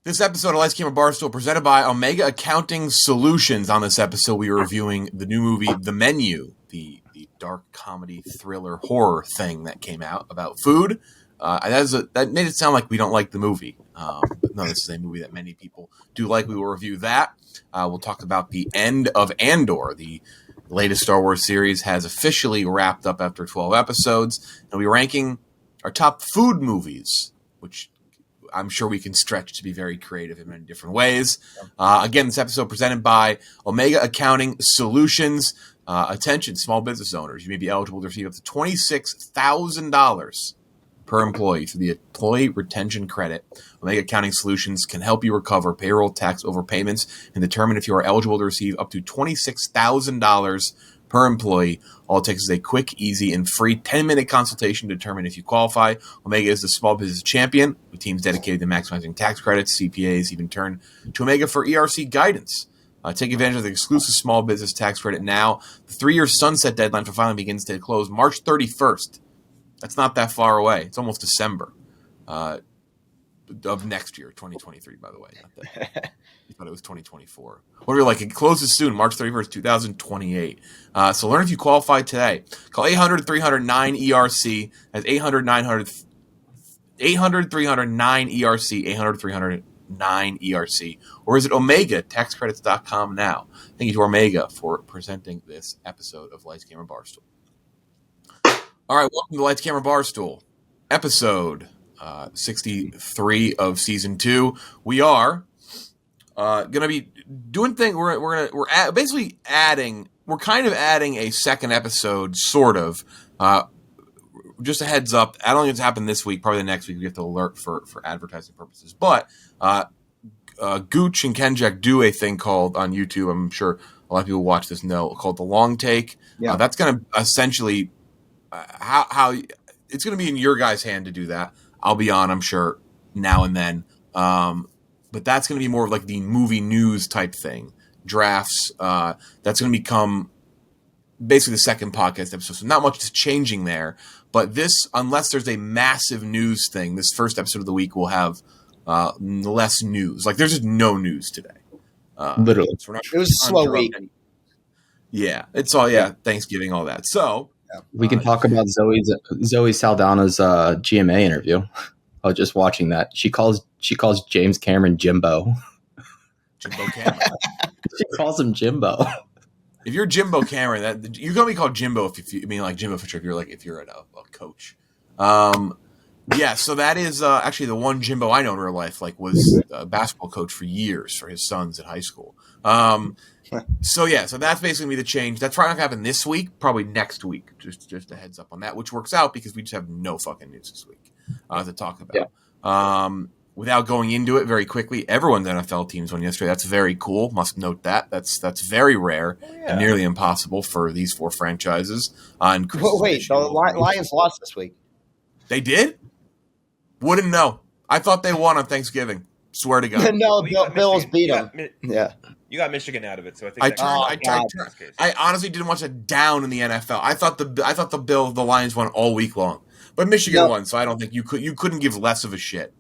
This episode of Lights Camera Barstool presented by Omega Accounting Solutions. On this episode, we are reviewing the new movie, The Menu, the dark comedy thriller horror thing that came out about food. That made it sound like we don't like the movie. But no, this is a movie that many people do like. We will review that. We'll talk about the end of Andor. The latest Star Wars series has officially wrapped up after 12 episodes. And we're ranking our top food movies, which I'm sure we can stretch to be very creative in many different ways. Again, this episode presented by Omega Accounting Solutions. Attention, small business owners. You may be eligible to receive up to $26,000 per employee through the Employee Retention Credit. Omega Accounting Solutions can help you recover payroll tax overpayments and determine if you are eligible to receive up to $26,000 per employee. All it takes is a quick, easy, and free 10-minute consultation to determine if you qualify. Omega is the small business champion with teams dedicated to maximizing tax credits. CPAs even turn to Omega for ERC guidance. Take advantage of the exclusive small business tax credit now. The 3-year sunset deadline for filing begins to close March 31st. That's not that far away. It's almost December of next year, 2023, by the way. Not that. I thought it was 2024. What are we like? It closes soon, March 31st, 2028. So learn if you qualify today. Call 800-309-ERC. That's 800-309-ERC, 800-309-ERC. Or visit OmegaTaxCredits.com now. Thank you to Omega for presenting this episode of Lights, Camera, Barstool. All right, welcome to Lights, Camera, Barstool, episode 63 of season 2. We are going to be doing things. We're basically adding. We're kind of adding a second episode, sort of. Just a heads up. I don't think it's happened this week. Probably the next week we get to alert for advertising purposes. But Gooch and Kenjack do a thing called on YouTube. I'm sure a lot of people watch this know, called the Long Take. Yeah. That's going to essentially how it's going to be in your guys' hand to do that. I'll be on, I'm sure, now and then. But that's going to be more of like the movie news type thing. Drafts. That's going to become basically the second podcast episode. So not much is changing there. But this, unless there's a massive news thing, this first episode of the week will have less news. Like there's just no news today. Literally. So it was a slow week. Yeah. It's all, Thanksgiving, all that. So. We can talk about Zoe Saldana's GMA interview. I was just watching that. She calls James Cameron Jimbo. Jimbo Cameron. She calls him Jimbo. If you're Jimbo Cameron, you're gonna be called Jimbo if you mean like Jimbo Fisher. If you're a coach. So that is actually the one Jimbo I know in real life. Like was a basketball coach for years for his sons at high school. So that's basically the change. That's probably not gonna happen this week. Probably next week. Just a heads up on that, which works out because we just have no fucking news this week to talk about. Yeah. Without going into it very quickly, everyone's NFL teams won yesterday. That's very cool. Must note that. That's very rare and nearly impossible for these 4 franchises. The Lions lost this week. They did? Wouldn't know. I thought they won on Thanksgiving. Swear to God. No, Bills beat them. Yeah. You got Michigan out of it, so I think I honestly didn't watch it down in the NFL. I thought the Lions won all week long. But Michigan won, so I don't think you couldn't give less of a shit.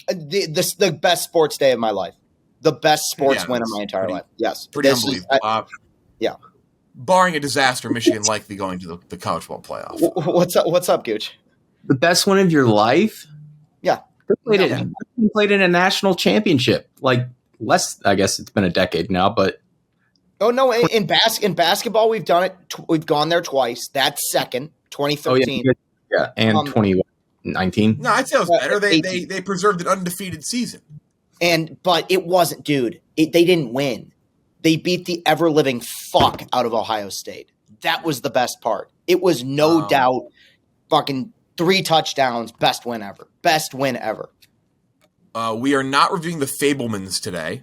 The best sports day of my life. The best sports win of my entire life. Yes. Pretty unbelievable. Barring a disaster, Michigan likely going to the college football playoff. What's up, Gooch? The best win of your life? Yeah. They played in a national championship. Like less, I guess it's been a decade now, but oh no! In basketball, we've done it. We've gone there twice. That's second, 2013. And 2019. No, I'd say it was better. They preserved an undefeated season. But it wasn't, dude. They didn't win. They beat the ever living fuck out of Ohio State. That was the best part. It was no doubt, fucking 3 touchdowns. Best win ever. Best win ever. We are not reviewing the Fablemans today.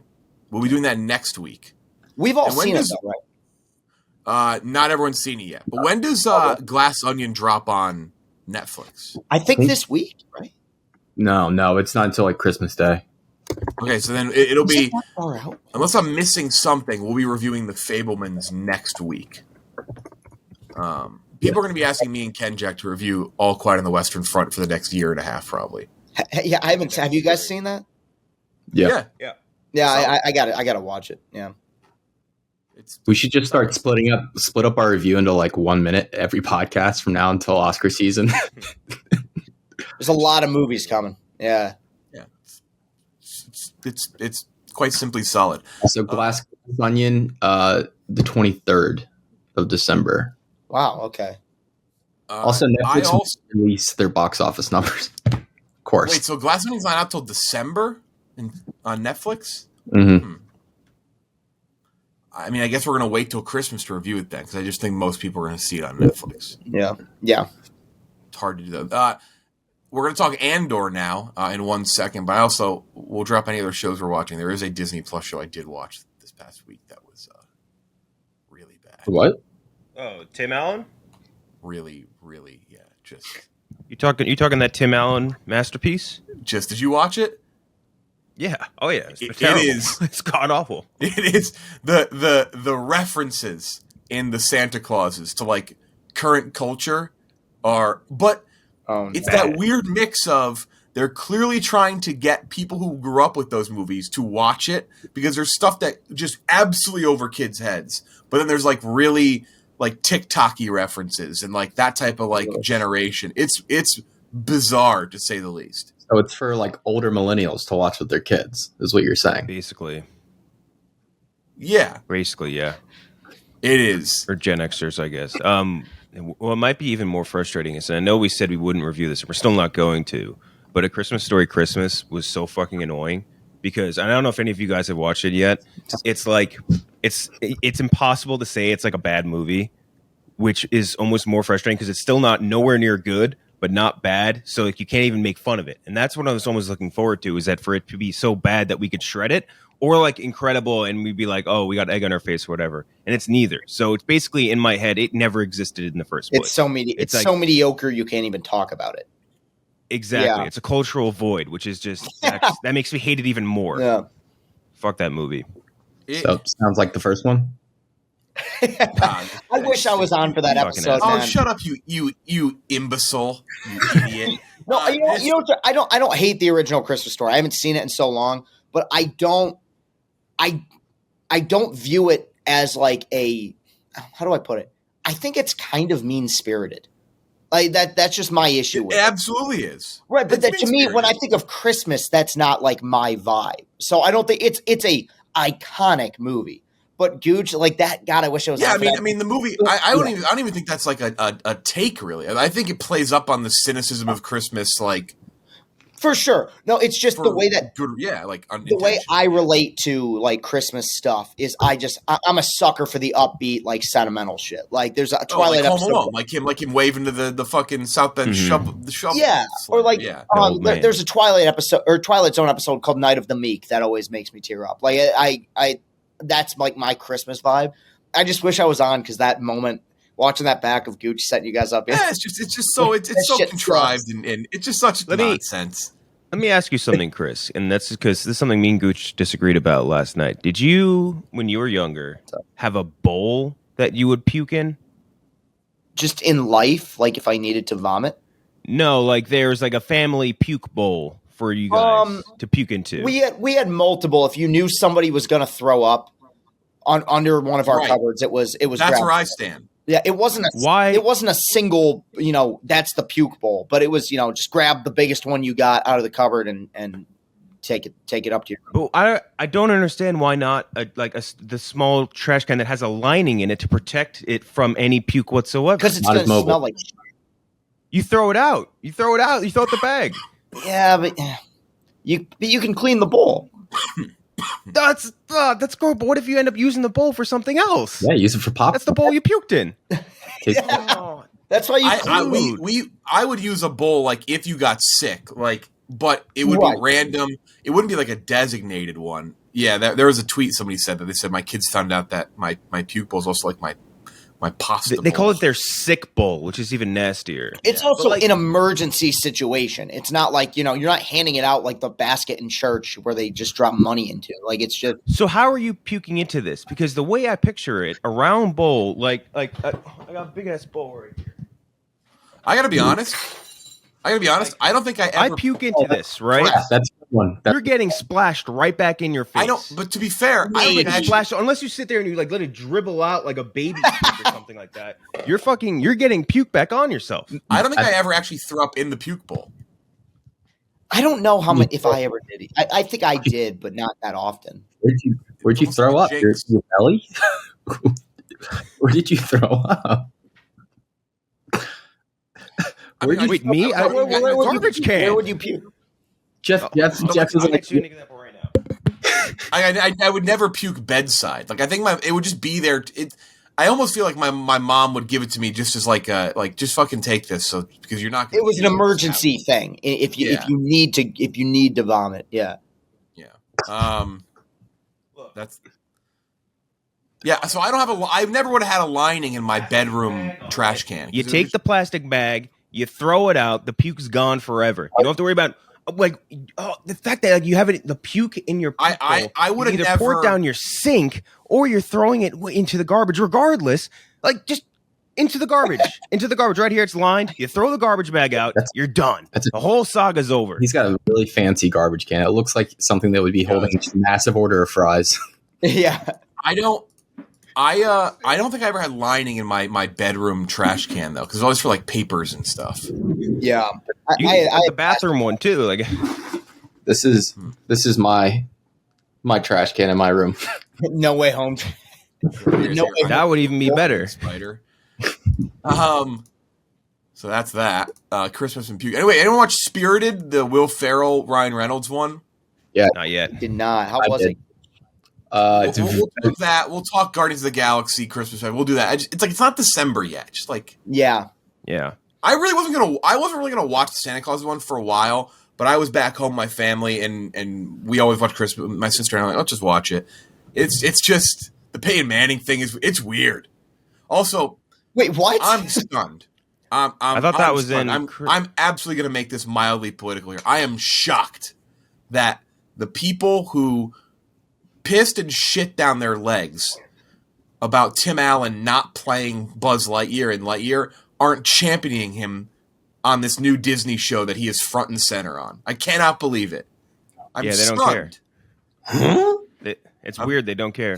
We'll be doing that next week. We've all seen it, though, right? Not everyone's seen it yet. But when does Glass Onion drop on Netflix? I think this week, right? No, it's not until like Christmas Day. Okay, so then it'll be, unless I'm missing something, we'll be reviewing the Fablemans next week. People are going to be asking me and Ken Jack to review All Quiet on the Western Front for the next year and a half, probably. Yeah, I haven't. Have you guys seen that? Yeah. Yeah, I got it. I got to watch it. Yeah. We should just split up our review into like 1 minute every podcast from now until Oscar season. There's a lot of movies coming. Yeah. Yeah. It's quite simply solid. So Glass Onion, the 23rd of December. Wow. Okay. Also, Netflix released their box office numbers. Of course. Wait, so Glass Onion's not out till December on Netflix? Mm-hmm. I mean, I guess we're going to wait till Christmas to review it then, because I just think most people are going to see it on Netflix. Yeah. It's hard to do that. We're going to talk Andor now in 1 second, but I also will drop any other shows we're watching. There is a Disney Plus show I did watch this past week that was really bad. What? Oh, Tim Allen? Really, really, yeah. Just You talking that Tim Allen masterpiece? did you watch it? Yeah. Oh yeah. It is. It's god awful. It is the references in the Santa Clauses to like current culture it's that weird mix of they're clearly trying to get people who grew up with those movies to watch it because there's stuff that just absolutely over kids' heads, but then there's like really like TikTok-y references and like that type of like generation. It's bizarre to say the least. So it's for like older millennials to watch with their kids, is what you're saying. Basically, yeah. It is. Or Gen Xers, I guess. Well, it might be even more frustrating is, and I know we said we wouldn't review this, and we're still not going to, but A Christmas Story Christmas was so fucking annoying because I don't know if any of you guys have watched it yet. It's like it's impossible to say it's like a bad movie, which is almost more frustrating because it's still not nowhere near good, but not bad. So like you can't even make fun of it. And that's what I was almost looking forward to, is that for it to be so bad that we could shred it, or like incredible and we'd be like, oh, we got egg on our face or whatever. And it's neither. So it's basically in my head, it never existed in the first place. It's so so mediocre you can't even talk about it. Exactly. Yeah. It's a cultural void, which is just that makes me hate it even more. Yeah. Fuck that movie. So sounds like the first one. I wish I was on for that Fucking episode. Oh, Man. shut up, you imbecile, you idiot. No, you know, I don't hate the original Christmas Story. I haven't seen it in so long, but I don't view it as like how do I put it? I think it's kind of mean-spirited. Like that's just my issue with it. Absolutely is. Right, but that, to me, when I think of Christmas, that's not like my vibe. So I don't think it's a iconic movie. But Gooch, like that, God, I wish I was. Yeah, I mean, the movie. I don't even think that's like a take really. I think it plays up on the cynicism of Christmas, like for sure. No, it's just the way that the way I relate to like Christmas stuff is I'm a sucker for the upbeat, like sentimental shit. Like there's a Twilight like episode, Home Alone, like him waving to the fucking South Bend shovel. Yeah, or like there's a Twilight episode or Twilight Zone episode called Night of the Meek that always makes me tear up. Like I that's like my Christmas vibe. I just wish I was on because that moment, watching that back of Gooch setting you guys up. Yeah, it's just so so contrived and it's just such nonsense. Let me ask you something, Chris, and that's because this is something me and Gooch disagreed about last night. Did you, when you were younger, have a bowl that you would puke in? Just in life, like if I needed to vomit? No, like there's like a family puke bowl for you guys to puke into. We had multiple. If you knew somebody was going to throw up under one of our cupboards, it was. That's where I stand. Yeah, it wasn't a single, that's the puke bowl, but it was, just grab the biggest one you got out of the cupboard and take it up to your room. But I don't understand why not the small trash can that has a lining in it to protect it from any puke whatsoever. Because it's going to smell like shit. You throw it out. You throw out the bag. Yeah, but you can clean the bowl. That's cool. But what if you end up using the bowl for something else? Yeah, use it for pop. That's the bowl you puked in. Yeah. That's why I would use a bowl like if you got sick, like, but it would be random. It wouldn't be like a designated one. Yeah, there was a tweet somebody said that they said my kids found out that my puke bowl is also like my pasta. They call it their sick bowl, which is even nastier. It's also an emergency situation. It's not like, you're not handing it out like the basket in church where they just drop money into. Like it's just. So how are you puking into this? Because the way I picture it, a round bowl, I got a big ass bowl right here. I gotta be honest. I don't think I ever puke into this, right? That's one. You're getting splashed right back in your face. I don't. But to be fair, I don't Like think splash unless you sit there and you like let it dribble out like a baby puke or something like that. You're getting puke back on yourself. I don't think I ever actually threw up in the puke bowl. I don't know how much if I ever did. I think I did, but not that often. Where'd you throw up? Your belly? Where did you throw up? Wait, me? Garbage can. Where would you puke? Jeff is I'll like, get you an example right now. I would never puke bedside. Like I think it would just be there. I almost feel like my mom would give it to me just as like just fucking take this because you're not. It was an emergency thing. If you need to vomit, yeah. That's. Yeah, so I don't have I never would have had a lining in my bedroom trash can. You take the plastic bag, you throw it out, the puke's gone forever. You don't have to worry about the fact that you have the puke in your puke bowl. I would have either never pour it down your sink or you're throwing it into the garbage. Regardless, like just into the garbage, right here. It's lined. You throw the garbage bag out. You're done. The whole saga's over. He's got a really fancy garbage can. It looks like something that would be holding a massive order of fries. Yeah, I don't think I ever had lining in my bedroom trash can though, because it's always for like papers and stuff. Yeah, the bathroom one too. Like this is my trash can in my room. No way home. That would even be better. Spider. So that's that. Christmas and puke. Anyway, anyone watch Spirited, the Will Ferrell, Ryan Reynolds one? Yeah, not yet. Did not. How was it? We'll do that. We'll talk Guardians of the Galaxy Christmas. We'll do that. It's not December yet. Just like yeah. I wasn't really gonna watch the Santa Claus one for a while, but I was back home, with my family, and we always watch Christmas. My sister and I, let's just watch it. It's just the Peyton Manning thing it's weird. Also, wait, what? I'm stunned. I thought that was stunned. in. I'm absolutely gonna make this mildly political here. I am shocked that the people who pissed and shit down their legs about Tim Allen not playing Buzz Lightyear in Lightyear aren't championing him on this new Disney show that he is front and center on. I cannot believe it. They stunned. don't care. Huh? It's weird. They don't care.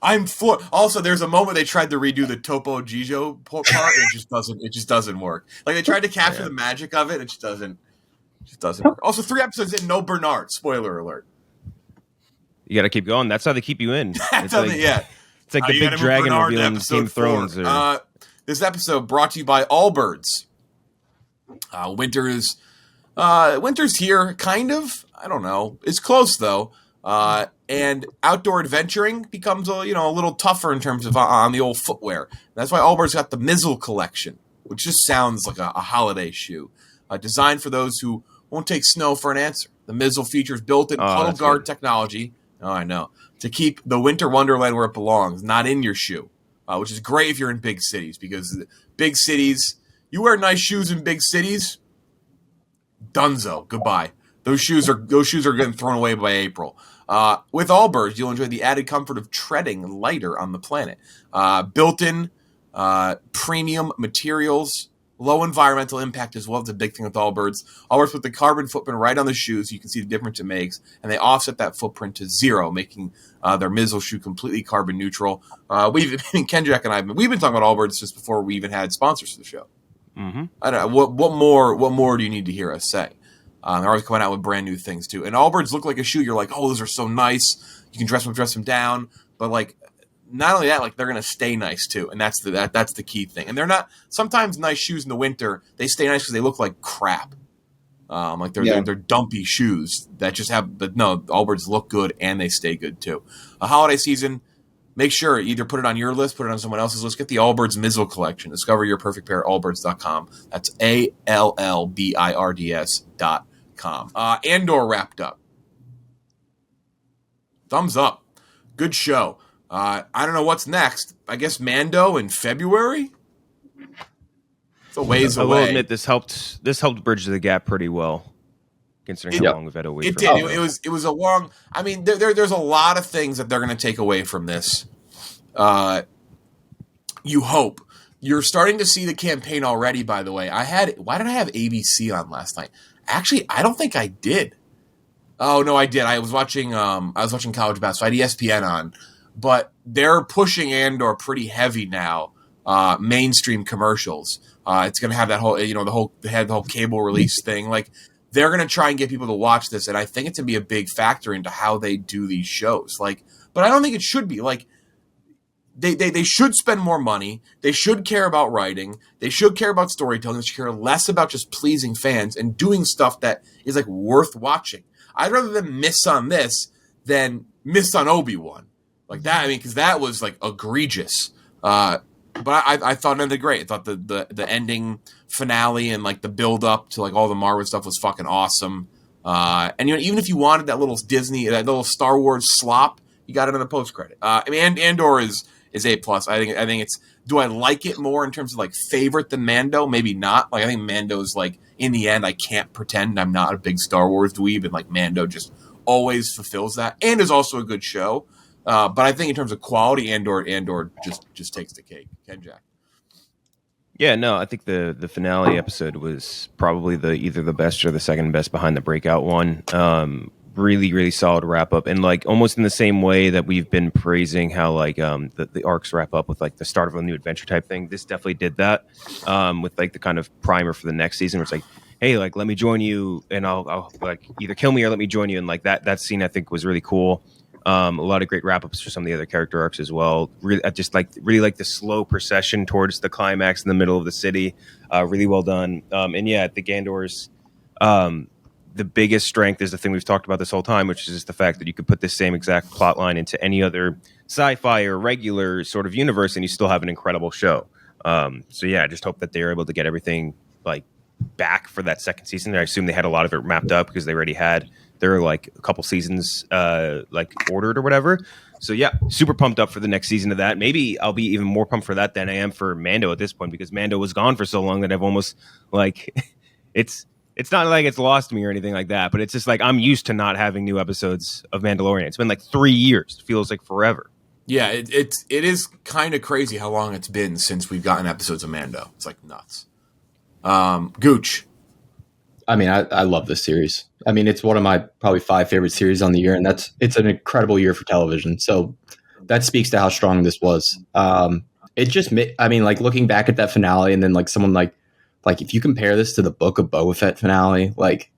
I'm for. Also, there's a moment they tried to redo the Topo Gigio part, and it just doesn't work. Like they tried to capture the magic of it, it just doesn't work. Also, 3 episodes in, no Bernard. Spoiler alert. You got to keep going. That's how they keep you in. It's like the you big dragon Bernard reveal in Game of Thrones. This episode brought to you by Allbirds. Winter's here, kind of. I don't know. It's close though. And outdoor adventuring becomes a little tougher in terms of on the old footwear. That's why Allbirds got the Mizzle collection, which just sounds like a holiday shoe, designed for those who won't take snow for an answer. The Mizzle features built-in puddle guard technology. Oh, I know. To keep the winter wonderland where it belongs, not in your shoe, which is great if you're in big cities, because big cities, you wear nice shoes in big cities, dunzo, goodbye. Those shoes are getting thrown away by April. With Allbirds, you'll enjoy the added comfort of treading lighter on the planet. Built-in premium materials, low environmental impact as well. It's a big thing with Allbirds. Allbirds put the carbon footprint right on the shoes. You can see the difference it makes, and they offset that footprint to 0, making their Mizzle shoe completely carbon neutral. Kendrick and we've been talking about Allbirds just before we even had sponsors for the show. Mm-hmm. I don't know what more do you need to hear us say? They're always coming out with brand new things too. And Allbirds look like a shoe. You're like, oh, those are so nice. You can dress them down. But like, not only that, like they're gonna stay nice too. And that's the key thing. And they're not. Sometimes nice shoes in the winter they stay nice because they look like crap. They're dumpy shoes that just have. But no, Allbirds look good and they stay good too. A holiday season. Make sure either put it on your list, put it on someone else's list. Get the Allbirds Mizzle collection. Discover your perfect pair at allbirds.com. That's ALLBIRDS.com. Andor wrapped up. Thumbs up. Good show. I don't know what's next. I guess Mando in February? It's a ways away. I will admit this helped bridge the gap pretty well, considering how long we've had to wait. It did. It was a long. I mean, there's a lot of things that they're going to take away from this. You hope. You're starting to see the campaign already. By the way, why did I have ABC on last night? Actually, I don't think I did. Oh no, I did. I was watching college basketball. I had ESPN on, but they're pushing Andor pretty heavy now. Mainstream commercials. It's going to have that whole, they had the whole cable release thing. Like, they're going to try and get people to watch this, and I think it's going to be a big factor into how they do these shows. Like, but I don't think it should be. Like, they should spend more money. They should care about writing. They should care about storytelling. They should care less about just pleasing fans and doing stuff that is, like, worth watching. I'd rather them miss on this than miss on Obi-Wan. Like that, I mean, because that was, like, egregious. But I thought it ended great. I thought the ending finale and like the build up to like all the Marvel stuff was fucking awesome. And even if you wanted that little Star Wars slop, you got it in the post credit. I mean, Andor is A+. I think it's. Do I like it more in terms of like favorite than Mando? Maybe not. Like I think Mando's like in the end, I can't pretend I'm not a big Star Wars dweeb, and like Mando just always fulfills that, and is also a good show. But I think in terms of quality, Andor just takes the cake. Ken Jack. Yeah, no, I think the finale episode was probably either the best or the second best behind the breakout one. Really, really solid wrap up, and like almost in the same way that we've been praising how like the arcs wrap up with like the start of a new adventure type thing. This definitely did that with like the kind of primer for the next season, where it's like, hey, like let me join you, and I'll like either kill me or let me join you, and like that scene I think was really cool. A lot of great wrap ups for some of the other character arcs as well. Really, I just really like the slow procession towards the climax in the middle of the city. Really well done. And yeah, I think Andor's the biggest strength is the thing we've talked about this whole time, which is just the fact that you could put this same exact plot line into any other sci-fi or regular sort of universe, and you still have an incredible show. So yeah, I just hope that they're able to get everything like back for that second season. I assume they had a lot of it mapped up because they already had their like a couple seasons like ordered or whatever. So yeah, super pumped up for the next season of that. Maybe I'll be even more pumped for that than I am for Mando at this point, because Mando was gone for so long that I've almost like it's not like it's lost me or anything like that, but it's just like I'm used to not having new episodes of Mandalorian. It's been like 3 years. It feels like forever. Yeah, it is kind of crazy how long it's been since we've gotten episodes of Mando. It's like nuts. Gooch. I mean, I love this series. I mean, it's one of my probably 5 favorite series on the year, and it's an incredible year for television. So that speaks to how strong this was. It just, I mean, like looking back at that finale, and then like someone like if you compare this to the Book of Boba Fett finale, like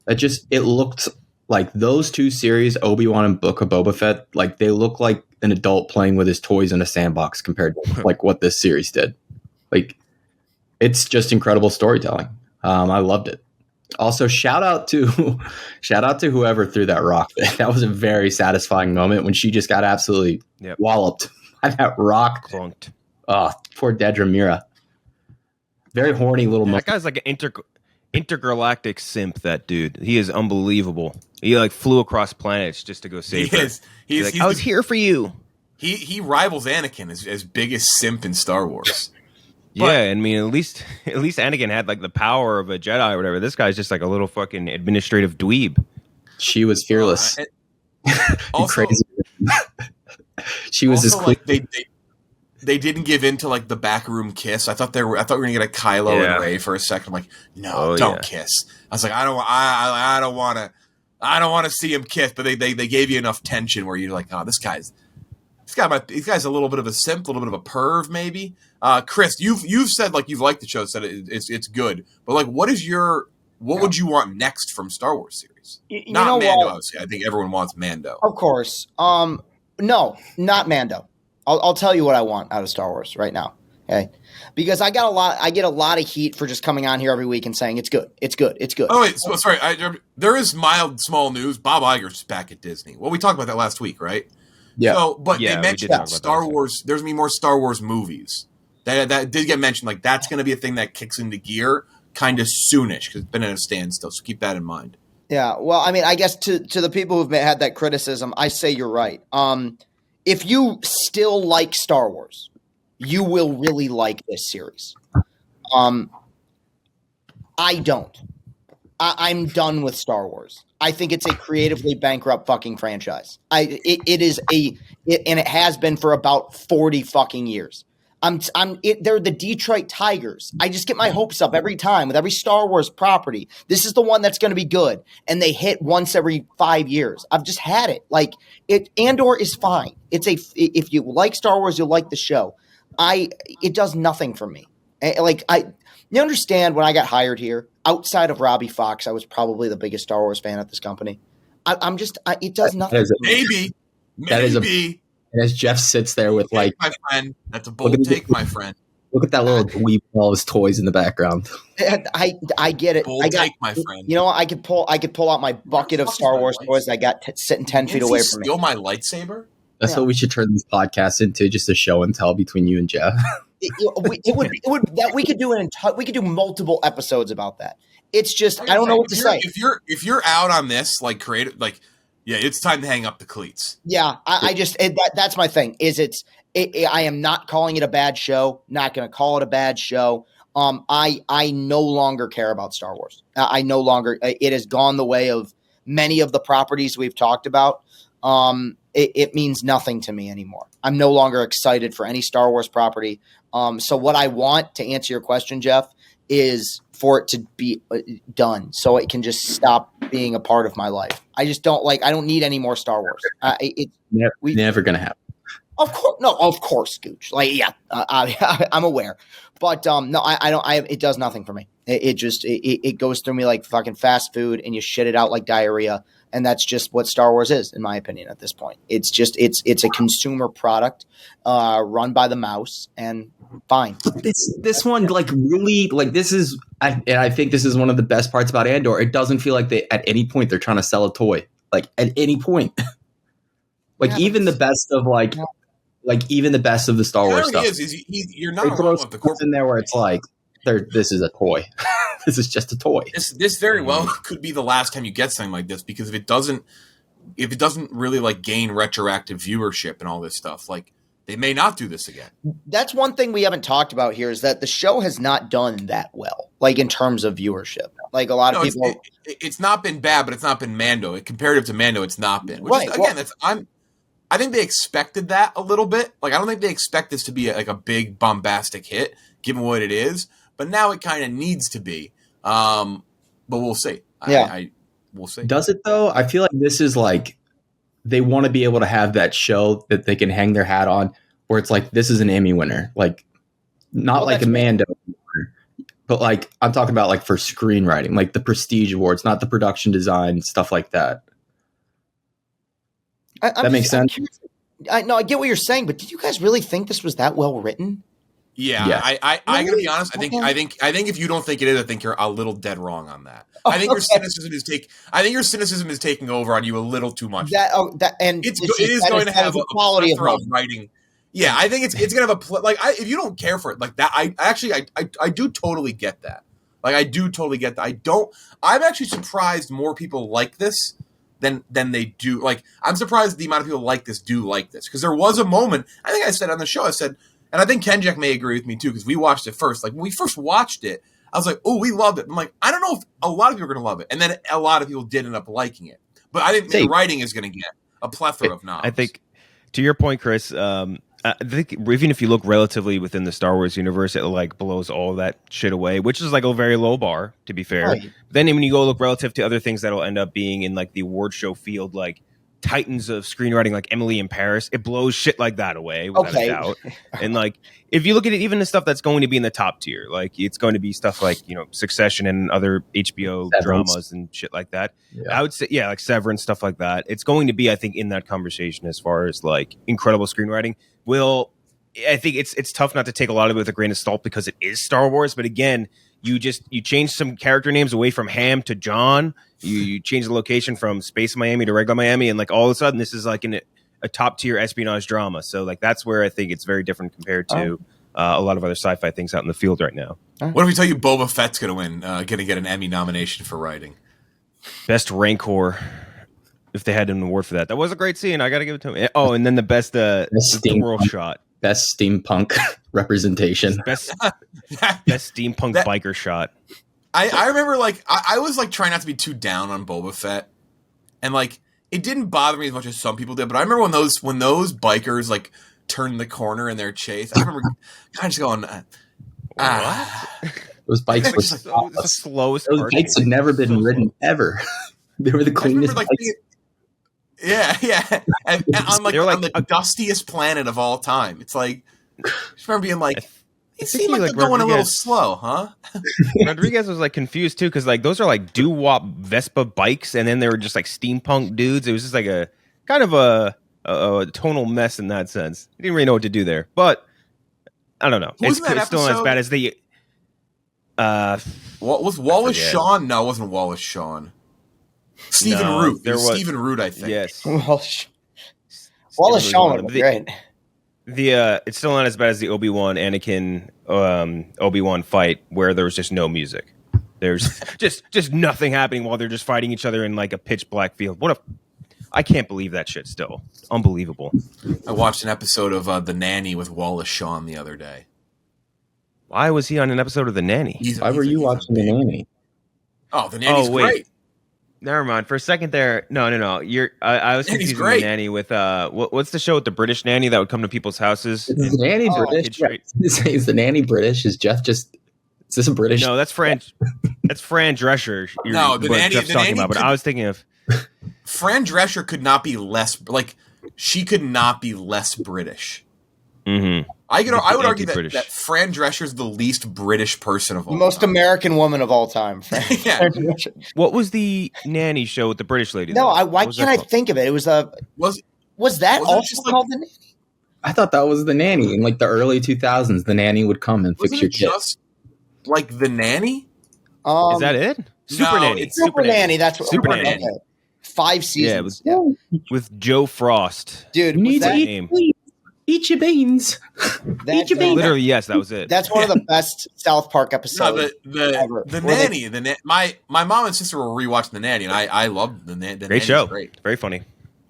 it looked like those two series, Obi-Wan and Book of Boba Fett, like they look like an adult playing with his toys in a sandbox compared to like what this series did. Like, it's just incredible storytelling. I loved it. Also, shout out to whoever threw that rock. That was a very satisfying moment when she just got absolutely walloped by that rock. Clunked. Oh, poor Dedra Mira. Very horny little moment. That guy's like an intergalactic simp, that dude. He is unbelievable. He like flew across planets just to go save her. He's like, I was here for you. He rivals Anakin as biggest simp in Star Wars. Yeah, I mean, at least Anakin had like the power of a Jedi or whatever. This guy's just like a little fucking administrative dweeb. She was fearless. Also, crazy. She was also, as clean. Like, they didn't give in to like the backroom kiss. I thought we were gonna get a Kylo and Rey for a second. I'm like, no, don't kiss. I was like, I don't want to see him kiss. But they gave you enough tension where you're like, oh, this guy's a little bit of a simp, a little bit of a perv, maybe. Chris, you've said like you've liked the show, said it's good, but like, what would you want next from Star Wars series? Not Mando, obviously. I think everyone wants Mando, of course. No, not Mando. I'll tell you what I want out of Star Wars right now. Okay, because I get a lot of heat for just coming on here every week and saying it's good. Oh wait, sorry. There is small news. Bob Iger's back at Disney. Well, we talked about that last week, right? Yeah. So, but they mentioned that Star Wars. There's gonna be more Star Wars movies. That did get mentioned. Like that's gonna be a thing that kicks into gear kind of soonish because it's been at a standstill. So keep that in mind. Yeah. Well, I mean, I guess to the people who've had that criticism, I say you're right. If you still like Star Wars, you will really like this series. I don't. I'm done with Star Wars. I think it's a creatively bankrupt fucking franchise. It is and it has been for about 40 fucking years. They're the Detroit Tigers. I just get my hopes up every time with every Star Wars property. This is the one that's going to be good, and they hit once every 5 years. I've just had it. Like Andor is fine. If you like Star Wars, you'll like the show. It does nothing for me. You understand when I got hired here, outside of Robbie Fox, I was probably the biggest Star Wars fan at this company. It does nothing. Maybe. And as Jeff sits there with my friend, that's a bold take, my friend. Look at that little dweeb with all his toys in the background. I get it. Bold take, my friend. You know what? I could pull out my bucket of Star Wars toys I got sitting 10 feet away from me. Steal my lightsaber? That's what we should turn these podcasts into, just a show and tell between you and Jeff. We could do multiple episodes about that. It's just I don't know what to say. If you're out on this, like creative, like it's time to hang up the cleats. Yeah, that's my thing. I am not calling it a bad show. Not going to call it a bad show. I no longer care about Star Wars. I no longer. It has gone the way of many of the properties we've talked about. It means nothing to me anymore. I'm no longer excited for any Star Wars property. So what I want, to answer your question, Jeff, is for it to be done so it can just stop being a part of my life. I just don't I don't need any more Star Wars. Never going to happen. Of course, Gooch. I'm aware, but no, I don't. It does nothing for me. It goes through me like fucking fast food, and you shit it out like diarrhea, and that's just what Star Wars is, in my opinion. At this point, it's a consumer product, run by the mouse, and fine. This one, really, this is, and I think this is one of the best parts about Andor. It doesn't feel like at any point they're trying to sell a toy. At any point, even the best of even the best of the Star Wars stuff. You're not wrong with the corporate in there where it's this is a toy. This is just a toy. This very well could be the last time you get something like this, because if it doesn't really gain retroactive viewership and all this stuff, they may not do this again. That's one thing we haven't talked about here, is that the show has not done that well, in terms of viewership. A lot of people, it's not been bad, but it's not been Mando. Comparative to Mando, it's not been. I think they expected that a little bit. I don't think they expect this to be a big bombastic hit, given what it is. But now it kind of needs to be. But we'll see. We'll see. Does it though? I feel like this is they want to be able to have that show that they can hang their hat on, where it's this is an Emmy winner, not a Mando, but I'm talking about for screenwriting, the Prestige Awards, not the production design, stuff like that. That makes sense. I get what you're saying, but did you guys really think this was that well written? Yeah. I gotta be honest. I think if you don't think it is, I think you're a little dead wrong on that. I think your cynicism is taking over on you a little too much. It is going to have a quality of writing. Yeah, I think it's gonna have if you don't care for it like that, I do totally get that. I do totally get that. I'm actually surprised more people like this than they do. I'm surprised the amount of people like this do like this, because there was a moment, I think I said on the show, and I think Kenjack may agree with me too, because we watched it first. When we first watched it, I was like, oh, we loved it. I'm I don't know if a lot of people are going to love it. And then a lot of people did end up liking it. But I think the writing is going to get a plethora of knobs. I think, to your point, Chris, I think even if you look relatively within the Star Wars universe, it blows all that shit away, which is a very low bar, to be fair. Right. Then when you go look relative to other things that'll end up being in the award show field, titans of screenwriting like Emily in Paris, it blows shit like that away without a doubt. And if you look at it, even the stuff that's going to be in the top tier, it's going to be stuff Succession and other HBO dramas and shit like that. Yeah. I would say Severance, stuff like that. It's going to be, I think, in that conversation as far as incredible screenwriting. I think it's tough not to take a lot of it with a grain of salt, because it is Star Wars. But again, you change some character names away from Ham to John. You change the location from Space Miami to regular Miami, and all of a sudden this is a top tier espionage drama. So that's where I think it's very different compared to a lot of other sci-fi things out in the field right now. What if we tell you Boba Fett's going to win, going to get an Emmy nomination for writing? Best Rancor, if they had an award for that. That was a great scene. I got to give it to him. Oh, and then the best world shot. Best steampunk representation. Best steampunk biker shot. I remember I was trying not to be too down on Boba Fett, and it didn't bother me as much as some people did. But I remember when those bikers turn the corner in their chase. I remember kind of just going, Those bikes were It's the slowest those car bikes chase. had never been So ridden ever. They were the I remember cleanest like bikes. yeah, and on They're on the dustiest planet of all time. It's like I just remember being like, it think seemed he, like like, they're going a little Rodriguez- slow, huh? Rodriguez was like confused too because like those are like doo-wop Vespa bikes, and then they were just like steampunk dudes. It was just like a kind of a tonal mess in that sense. He didn't really know what to do there, but I don't know. Who was in that It's still not as episode? bad as the. What was Wallace forget. Shawn? No, it wasn't Wallace Shawn. Stephen No, Root. there It was was- Stephen Root, I think. Yes, Wallace Stephen Shawn Root would was be one of great. the it's still not as bad as the Obi-Wan Anakin Obi-Wan fight where there was just no music. There's just nothing happening while they're just fighting each other in like a pitch black field. I can't believe that shit still. Unbelievable. I watched an episode of The Nanny with Wallace Shawn the other day. Why was he on an episode of The Nanny? Why were you watching The Nanny? Oh, The Nanny's wait. great. Never mind. For a second there, no. I was Nanny's confusing great. The Nanny with what's the show with the British nanny that would come to people's houses? Is the Nanny Oh, British? Kid Straight. Is the Nanny British? Is Jeff just? Is this a British? No, that's Fran. That's Fran Drescher. No, the what Nanny- Jeff's the talking Nanny about. But could- I was thinking of Fran Drescher could not be less like she could not be less British. Mm-hmm. I would argue Anti-British. that Fran Drescher's the least British person of all. Most time. American woman of all time. Yeah. What was the nanny show with the British lady? No, though? why What was that can't I called? think of it? It was Was was that Wasn't it also just like- called the Nanny? I thought that was The Nanny in like the early 2000s. The Nanny would come and fix wasn't your it kid. just like The Nanny? Is that it? Super no, Nanny. it's Super Nanny? That's what. Super okay. Nanny. 5 seasons. Yeah, with Joe Frost. Dude, You was need to that, name? eat your beans. that, eat your beans. Literally, yes, that was it. that's one of the best South Park No, episodes. ever. the Where Nanny. My mom and sister were rewatching The Nanny, and I loved the Nanny. Great show. Great. Very funny.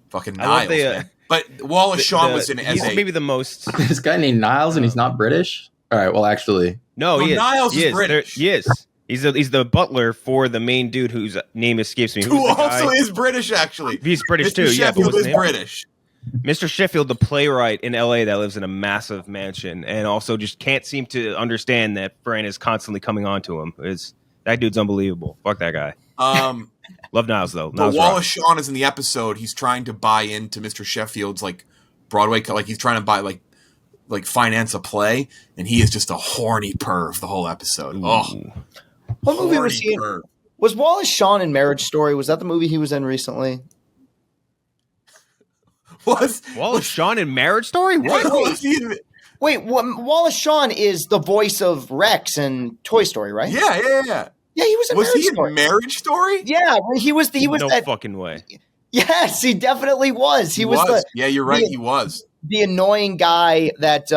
Fucking I love Niles, the, man. But Wallace Shawn was in it as he's a maybe the most. This guy named Niles and he's not British. All right. Well, actually, No, No, he is. Niles he is is. British. He is. He's the butler for the main dude whose name escapes me. who Who's the also guy? is British, actually. He's British Mr. too. Yeah, but Sheffield what's his is name? British. Mr. Sheffield, the playwright in LA that lives in a massive mansion and also just can't seem to understand that Fran is constantly coming on to him. That dude's unbelievable. Fuck that guy. Love Niles though. But Niles Wallace rocks. Shawn is in the episode. He's trying to buy into Mr. Sheffield's like Broadway, like he's trying to buy like finance a play, and he is just a horny perv the whole episode. Oh, Ooh. what movie was horny he in? perv. Was Wallace Shawn in Marriage Story? Was that the movie he was in recently? Wallace Shawn in Marriage Story? What? Was he in- Wait, Wallace Shawn is the voice of Rex in Toy Story, right? Yeah. Yeah, he was in Was Marriage he in Story. Marriage Story? Yeah, he was No that. fucking way. Yes, he definitely was. He was Yeah, you're right. the- He was. the annoying guy that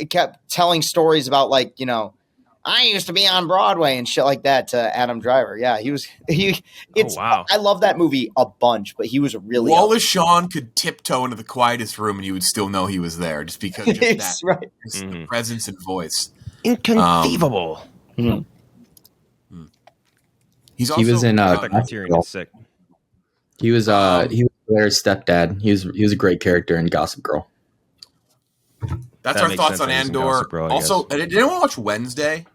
kept telling stories about, like, you know, I used to be on Broadway and shit like that to Adam Driver. Yeah, he was. It's. wow. I love that movie a bunch, but he was really. Wallace Shawn could tiptoe into the quietest room, and you would still know he was there, just because just that It's right. just the Mhm. presence and voice. Inconceivable. He's also, he was in I thought Criterion is sick. he was Blair's stepdad. He was a great character in Gossip Girl. that's That our makes thoughts sense on that he's in Andor. Gossip Girl, I Also, guess. did anyone watch Wednesday?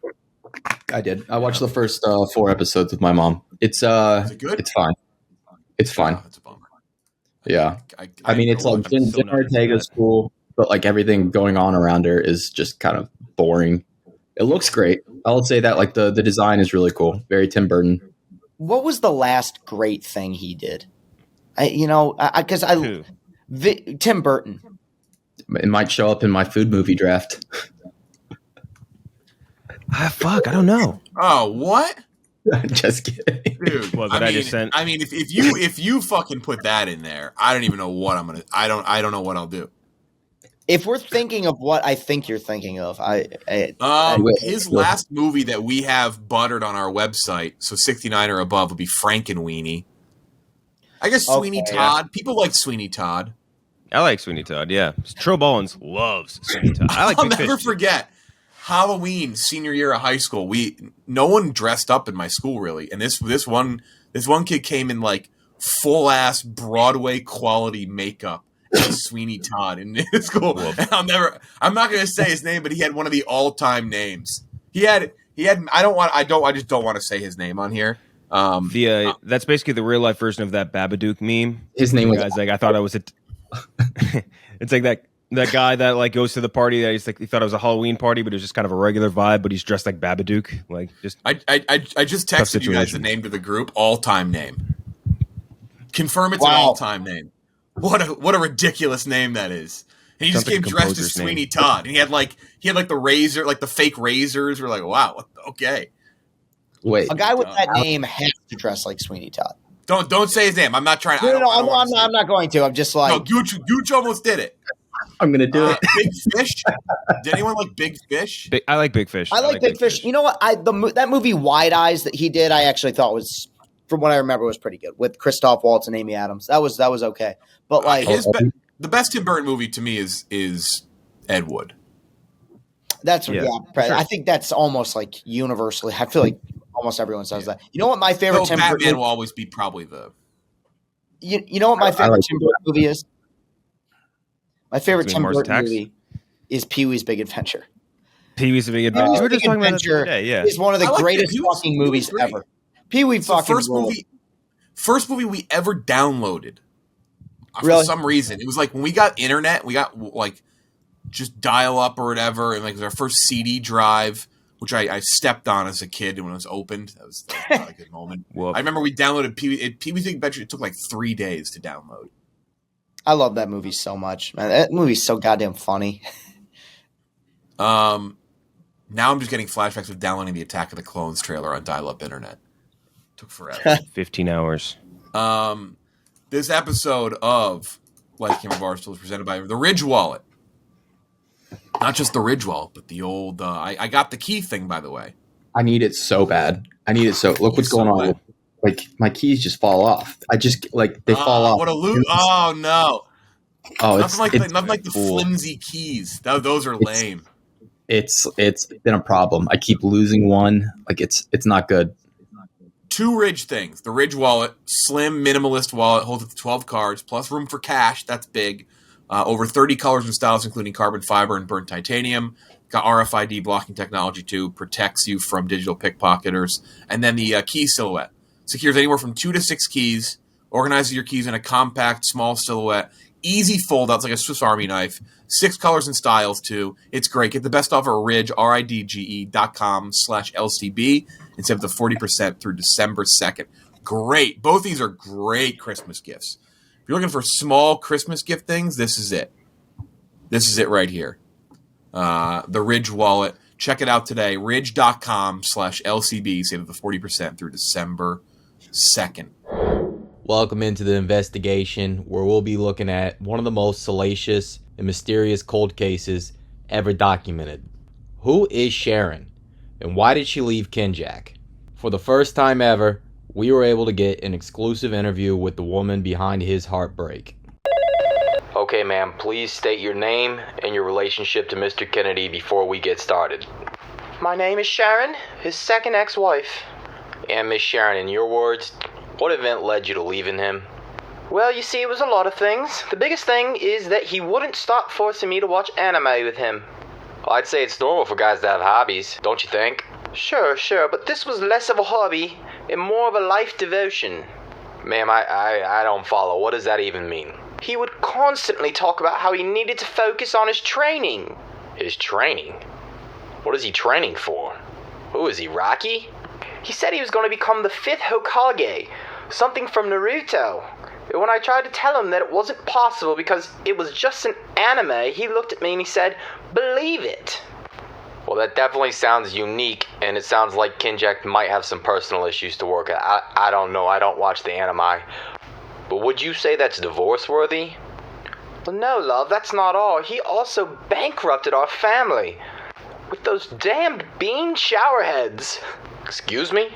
I did. I watched the first 4 episodes with my mom. It's Is it good? it's fine. It's fine. Oh, that's a bummer. Yeah. I mean, it's like I'm Jen still not Ortega's into cool, but like everything going on around her is just kind of boring. It looks great. I'll say that like the design is really cool. Very Tim Burton. What was the last great thing he did? Who? Tim Burton. It might show up in my food movie draft. Fuck, I don't know. Oh, what? Just kidding. Dude, What, that I just sent? I mean, if you fucking put that in there, I don't even know what I'm gonna. I don't know what I'll do. If we're thinking of what I think you're thinking of, His last movie that we have buttered on our website, so 69 or above, would be Frankenweenie. I guess Sweeney Okay. Todd. People like Sweeney Todd. I like Sweeney Todd, yeah. Trill Ballins loves Sweeney Todd. I like I'll Big never Fish. forget Halloween, senior year of high school. No one dressed up in my school really, and this one kid came in like full ass Broadway quality makeup Sweeney Todd in school. And I'm not going to say his name, but he had one of the all-time names. He had. I just don't want to say his name on here. That's basically the real life version of that Babadook meme. His name was. Guys, like I thought I was it's like that guy that like goes to the party that he's like he thought it was a Halloween party, but it was just kind of a regular vibe. But he's dressed like Babadook. Like just I just texted you guys the name to the group. All-time name. Confirm it's an all-time name. What a ridiculous name that is. And he just came dressed as Sweeney Todd, and he had like the razor, like the fake razors. We're like, wow, okay. Wait, a guy with that name has to dress like Sweeney Todd. Don't say his name. I'm not trying. No, I'm not going to. I'm just like, no. Gooch almost did it. I'm gonna do it. Big Fish. Did anyone like Big Fish? I like Big Fish. I like Big Fish. You know what? That movie Wide Eyes that he did, I actually thought was, from what I remember, was pretty good with Christoph Waltz and Amy Adams. That was okay. But like the best Tim Burton movie to me is Ed Wood. That's sure. I think that's almost like universally. I feel like almost everyone says that. You know what my favorite Tim Burton Batman will always be probably the. You know what my favorite Tim Burton movie is? My favorite Tim Burton movie is Pee-wee's Big Adventure. Pee-wee's Big Adventure. We were just talking about that the other day. Yeah, is one of the greatest fucking movies ever. Pee-wee fucking first movie we ever downloaded. Really? For some reason, it was like when we got internet, we got like just dial up or whatever, and like it was our first CD drive, which I stepped on as a kid when it was opened. That was not a good moment. I remember we downloaded Pee-wee's Big Adventure. It took like 3 days to download. I love that movie so much, man. That movie's so goddamn funny. Now I'm just getting flashbacks of downloading the Attack of the Clones trailer on dial-up internet. It took forever. 15 hours. This episode of Light Camera Barstool is presented by the Ridge Wallet. Not just the Ridge Wallet, but the old. I got the key thing, by the way. I need it so bad. Look what's going on. Like my keys just fall off. I just they fall off. What a loot! Oh no! Oh, nothing like the flimsy keys. Those are lame. It's been a problem. I keep losing one. Like it's not good. 2 Ridge things. The Ridge Wallet, slim minimalist wallet, holds up to 12 cards, plus room for cash. That's big. Over 30 colors and styles, including carbon fiber and burnt titanium. Got RFID blocking technology too. Protects you from digital pickpocketers. And then the key silhouette. Secures anywhere from 2 to 6 keys. Organizes your keys in a compact, small silhouette. Easy fold out. It's like a Swiss Army knife. 6 colors and styles too. It's great. Get the best offer at Ridge, RIDGE.com/LCB. And save up to 40% through December 2nd. Great. Both these are great Christmas gifts. If you're looking for small Christmas gift things, this is it. This is it right here. The Ridge Wallet. Check it out today. Ridge.com/LCB. Save up to 40% through December 2nd. Welcome into the investigation where we'll be looking at one of the most salacious and mysterious cold cases ever documented. Who is Sharon? And why did she leave Kinjack? For the first time ever, we were able to get an exclusive interview with the woman behind his heartbreak. Okay, ma'am, please state your name and your relationship to Mr. Kennedy before we get started. My name is Sharon, his second ex-wife. And Miss Sharon, in your words, what event led you to leaving him? Well, you see, it was a lot of things. The biggest thing is that he wouldn't stop forcing me to watch anime with him. Well, I'd say it's normal for guys to have hobbies, don't you think? Sure, but this was less of a hobby and more of a life devotion. Ma'am, I don't follow. What does that even mean? He would constantly talk about how he needed to focus on his training. His training? What is he training for? Who is he, Rocky? He said he was going to become the 5th Hokage, something from Naruto. And when I tried to tell him that it wasn't possible because it was just an anime, he looked at me and he said, "Believe it." Well, that definitely sounds unique, and it sounds like Kinjack might have some personal issues to work out. I don't know, I don't watch the anime. But would you say that's divorce-worthy? Well, no, love, that's not all. He also bankrupted our family with those damned bean showerheads. Excuse me?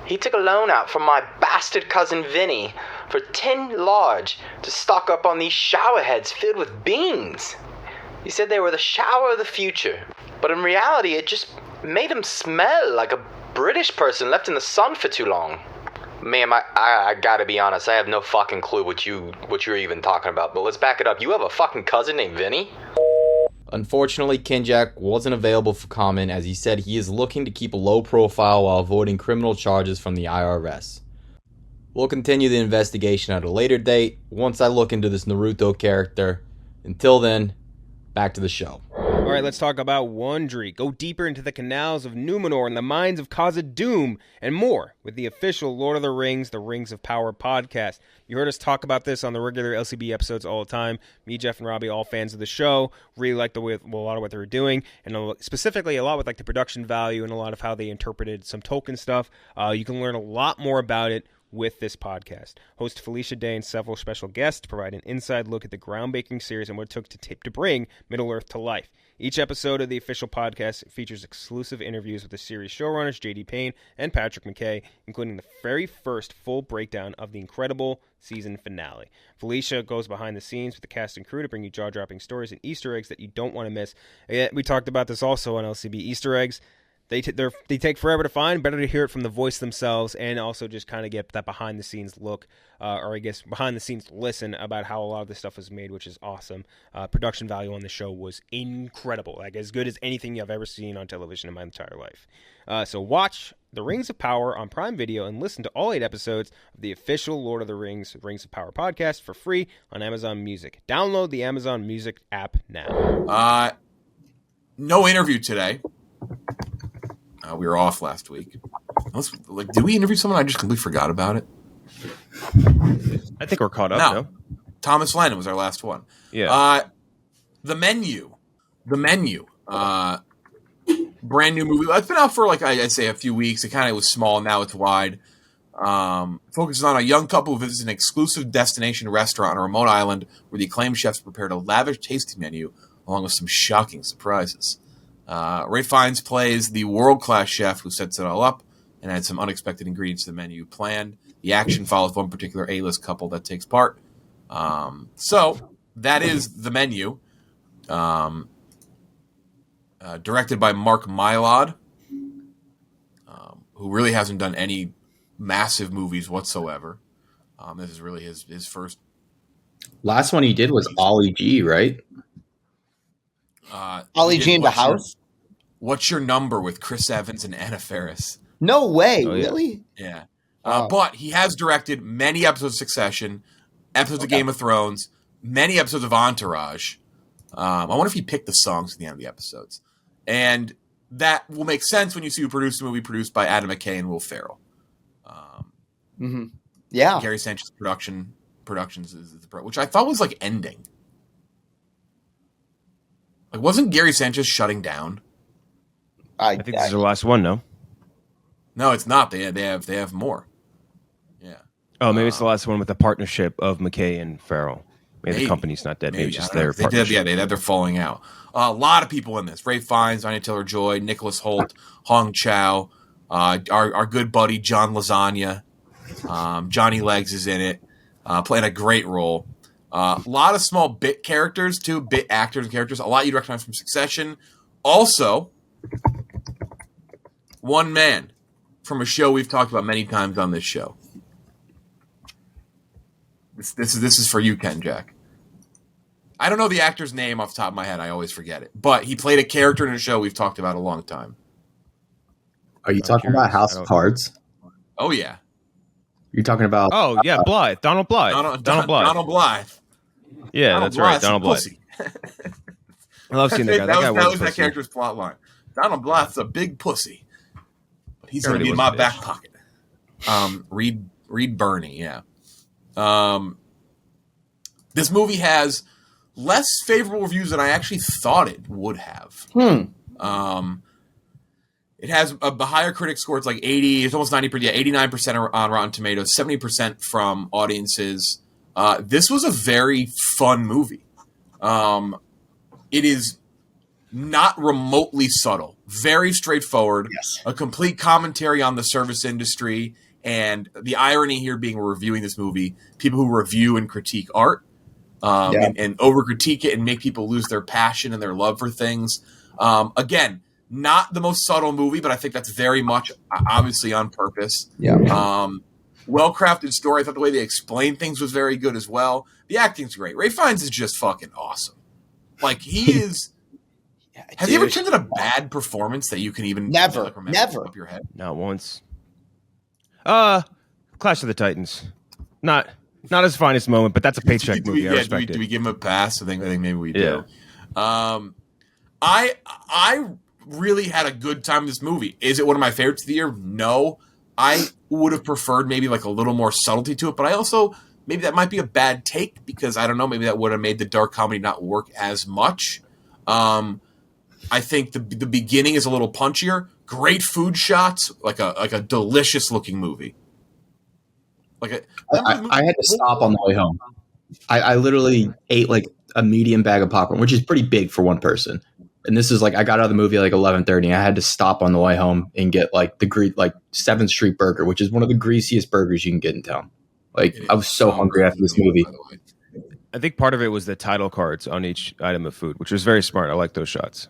He took a loan out from my bastard cousin Vinny for 10 large to stock up on these showerheads filled with beans. He said they were the shower of the future, but in reality it just made him smell like a British person left in the sun for too long. Ma'am, I gotta be honest, I have no fucking clue what you're even talking about, but let's back it up. You have a fucking cousin named Vinny? Unfortunately, Kinjack wasn't available for comment as he said he is looking to keep a low profile while avoiding criminal charges from the IRS. We'll continue the investigation at a later date once I look into this Naruto character. Until then, back to the show. All right, let's talk about Wondery. Go deeper into the canals of Numenor and the mines of Khazad-dûm and more with the official Lord of the Rings of Power podcast. You heard us talk about this on the regular LCB episodes all the time. Me, Jeff, and Robbie, all fans of the show, really liked a lot of what they were doing, and specifically a lot with like the production value and a lot of how they interpreted some Tolkien stuff. You can learn a lot more about it with this podcast. Host Felicia Day and several special guests provide an inside look at the groundbreaking series and what it took to bring Middle-earth to life. Each episode of the official podcast features exclusive interviews with the series showrunners J.D. Payne and Patrick McKay, including the very first full breakdown of the incredible season finale. Felicia goes behind the scenes with the cast and crew to bring you jaw-dropping stories and Easter eggs that you don't want to miss. We talked about this also on LCB. Easter eggs, they take forever to find. Better to hear it from the voice themselves, and also just kind of get that behind the scenes look, or I guess behind the scenes listen about how a lot of this stuff was made, which is awesome. Production value on the show was incredible, like as good as anything I've ever seen on television in my entire life. So watch The Rings of Power on Prime Video and listen to all 8 episodes of the official Lord of the Rings of Power podcast for free on Amazon Music. Download the Amazon Music app now. No interview today. We were off last week. Did we interview someone? I just completely forgot about it. I think we're caught up. No. Thomas Lennon was our last one. Yeah. The Menu. Brand new movie. It's been out for I'd say a few weeks. It kind of was small. Now it's wide. Focuses on a young couple who visits an exclusive destination restaurant on a remote island where the acclaimed chefs prepared a lavish tasting menu along with some shocking surprises. Ray Fiennes plays the world-class chef who sets it all up and adds some unexpected ingredients to the menu planned. The action follows one particular A-list couple that takes part. So that is The Menu. Directed by Mark Mylod, who really hasn't done any massive movies whatsoever. This is really his first. Last one he did was Ollie G, right? Ollie G in the House? What's Your Number with Chris Evans and Anna Faris? No way, Oh, yeah. really? Yeah. Wow. But he has directed many episodes of Succession, episodes of Game of Thrones, many episodes of Entourage. I wonder if he picked the songs at the end of the episodes. And that will make sense when you see who produced the movie produced by Adam McKay and Will Ferrell. Yeah. Gary Sanchez Productions is the which I thought was ending. Wasn't Gary Sanchez shutting down? I think this is the last one, no? No, it's not. They have more. Yeah. Oh, maybe it's the last one with the partnership of McKay and Farrell. Maybe the company's not dead. Maybe it's just their partnership. They had their falling out. A lot of people in this. Ray Fiennes, Anya Taylor-Joy, Nicholas Hoult, Hong Chow, our good buddy John Lasagna. Johnny Legs is in it, playing a great role. A lot of small bit characters, too, bit actors and characters. A lot you'd recognize from Succession. Also, one man from a show we've talked about many times on this show. This is for you, Ken Jack. I don't know the actor's name off the top of my head. I always forget it. But he played a character in a show we've talked about a long time. Are you talking about House of Cards? Oh, yeah. You're talking about... Oh, yeah, Blythe. Donald Blythe. Donald Blythe. Donald Blythe. Yeah, Donald that's right. Blythe's Donald a Blythe. pussy. I love seeing that guy. That was that character's plot line. Donald Blythe's a big pussy. But he's going to be in my back pocket. Reed Birney, yeah. This movie has less favorable reviews than I actually thought it would have. It has a higher critic score. It's 80. It's almost 90%. Yeah, 89% on Rotten Tomatoes. 70% from audiences. This was a very fun movie. It is not remotely subtle. Very straightforward. Yes. A complete commentary on the service industry, and the irony here being we're reviewing this movie. People who review and critique art. And over-critique it and make people lose their passion and their love for things. Again, not the most subtle movie, but I think that's very much obviously on purpose. Yeah. well-crafted story. I thought the way they explained things was very good as well. The acting's great. Ray Fiennes is just fucking awesome. Like, he is. Has he ever turned in a bad performance that you can even Never. remember up your head? Not once. Clash of the Titans. Not his finest moment, but that's a paycheck movie. I respect it. Do we give him a pass? I think maybe we do. I really had a good time with this movie. Is it one of my favorites of the year? No. I would have preferred maybe like a little more subtlety to it, but I also maybe that might be a bad take because I don't know, maybe that would have made the dark comedy not work as much. I think the beginning is a little punchier. Great food shots, like a delicious looking movie. I had to stop on the way home. I literally ate like a medium bag of popcorn, which is pretty big for one person. And this is like I got out of the movie at like 11:30. I had to stop on the way home and get like the 7th Street Burger, which is one of the greasiest burgers you can get in town. Like I was so hungry after this movie. I think part of it was the title cards on each item of food, which was very smart. I like those shots.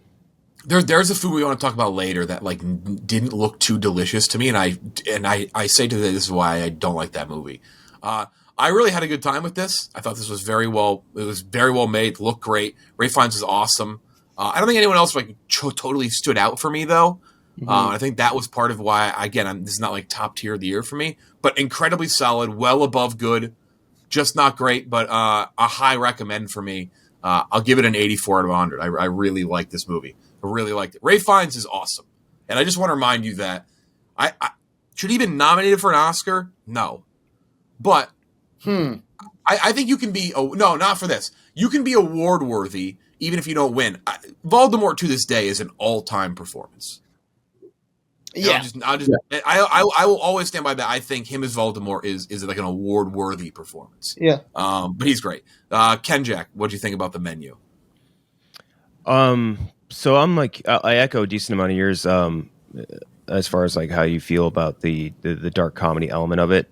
There's a food we want to talk about later that like didn't look too delicious to me, and I say to this is why I don't like that movie. I really had a good time with this. I thought this was very well made, looked great. Ray Fiennes is awesome. I don't think anyone else like totally stood out for me though. I think that was part of why this is not like top tier of the year for me, but incredibly solid, well above good, just not great, but a high recommend for me. I'll give it an 84 out of 100. I really like this movie. I really liked it. Ray Fiennes is awesome. And I just want to remind you that I should he been nominated for an Oscar? No. But I think you can be no, not for this. You can be award worthy even if you don't win. Voldemort to this day is an all-time performance. Yeah. I will always stand by that. I think him as Voldemort is like an award worthy performance. Yeah. But he's great. Ken Jack, what do you think about the menu? So I'm like I echo a decent amount of yours as far as like how you feel about the dark comedy element of it.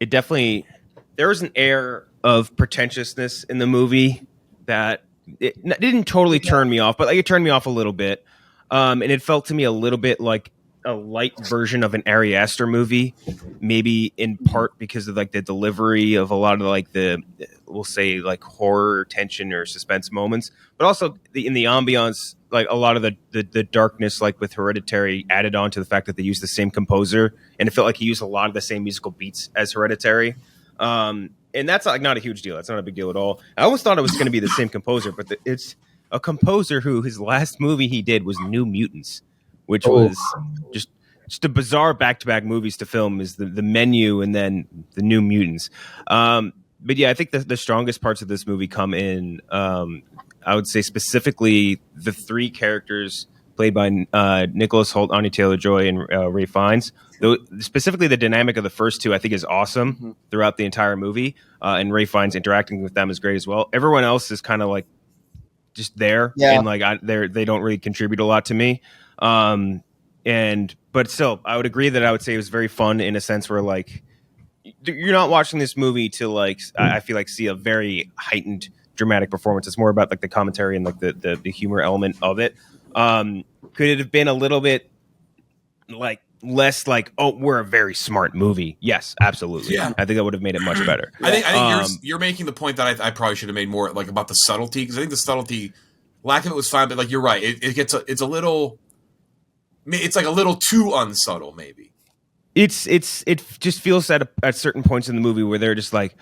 It definitely there was an air of pretentiousness in the movie that it didn't totally turn me off, but like it turned me off a little bit. And it felt to me a little bit like a light version of an Ari Aster movie, maybe in part because of like the delivery of a lot of like we'll say like horror, tension, or suspense moments, but also in the ambiance, like a lot of the darkness, like with Hereditary, added on to the fact that they used the same composer, and it felt like he used a lot of the same musical beats as Hereditary. And that's like not a huge deal. That's not a big deal at all. I always thought it was going to be the same composer, but it's a composer who his last movie he did was New Mutants, which was just a bizarre back-to-back movies to film is the Menu and then the New Mutants. But yeah, I think the strongest parts of this movie come in, I would say specifically the three characters played by Nicholas Hoult, Anya Taylor-Joy, and Ray Fiennes. Specifically, the dynamic of the first two, I think, is awesome throughout the entire movie. And Ray Fiennes interacting with them is great as well. Everyone else is kind of like just there, and like they don't really contribute a lot to me. But still, I would agree that I would say it was very fun in a sense where like you're not watching this movie to like I feel like see a very heightened dramatic performance. It's more about like the commentary and like the humor element of it. Could it have been a little bit like less like, oh, we're a very smart movie? Yes, absolutely. Yeah. I think that would have made it much better. I think you're making the point that I probably should have made more like about the subtlety, because I think the subtlety, lack of it was fine, but like you're right, it's a little, it's like a little too unsubtle maybe. It just feels at certain points in the movie where they're just like,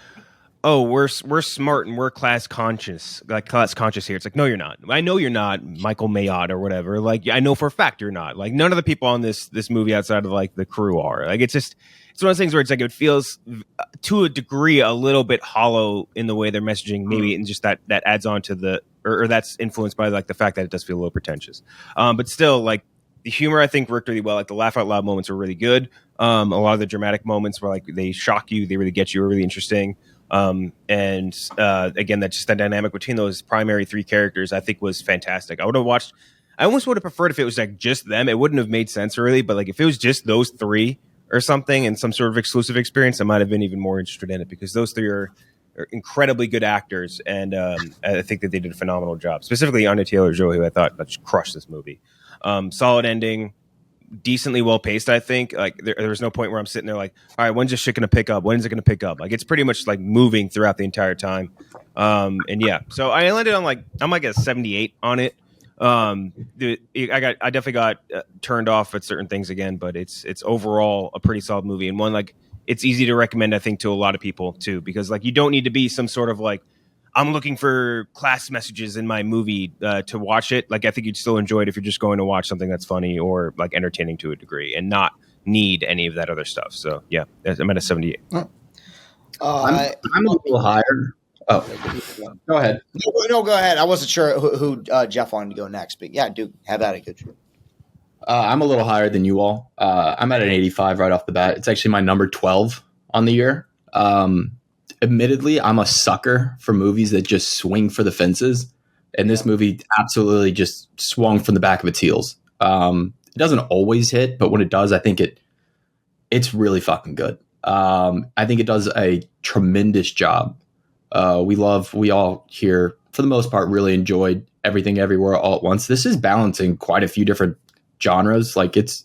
oh, we're smart and we're class conscious here. It's like, no, you're not. I know you're not Michael Mayotte or whatever. Like, I know for a fact you're not. Like, none of the people on this movie outside of like the crew are. Like, it's one of those things where it's like it feels to a degree a little bit hollow in the way they're messaging, maybe, and just that adds on to or that's influenced by like the fact that it does feel a little pretentious. But still, like the humor I think worked really well. Like the laugh out loud moments were really good. A lot of the dramatic moments where like they shock you, they really get you, are really interesting. Again, that just that dynamic between those primary three characters I think was fantastic. I almost would have preferred if it was like just them. It wouldn't have made sense really, but like if it was just those three or something and some sort of exclusive experience, I might have been even more interested in it, because those three are incredibly good actors, and I think that they did a phenomenal job. Specifically Anya Taylor-Joy, who I thought just crushed this movie. Solid ending, decently well paced. I think like there was no point where I'm sitting there like, all right, when's this shit gonna pick up? When's it gonna pick up? Like it's pretty much like moving throughout the entire time. And yeah, so I landed on I'm like a 78 on it. I definitely got turned off at certain things again, but it's overall a pretty solid movie, and one like it's easy to recommend, I think, to a lot of people too, because like you don't need to be some sort of like I'm looking for class messages in my movie to watch it. Like I think you'd still enjoy it if you're just going to watch something that's funny or like entertaining to a degree, and not need any of that other stuff. So yeah, I'm at a 78. I'm a little higher. Oh, go ahead. No, go ahead. I wasn't sure who Jeff wanted to go next, but yeah, dude, have at it, coach. I'm a little higher than you all. I'm at an 85 right off the bat. It's actually my number 12 on the year. Admittedly, I'm a sucker for movies that just swing for the fences, and this movie absolutely just swung from the back of its heels. It doesn't always hit, but when it does, I think it's really fucking good. I think it does a tremendous job. We all here, for the most part, really enjoyed Everything Everywhere All at Once. This is balancing quite a few different genres. Like it's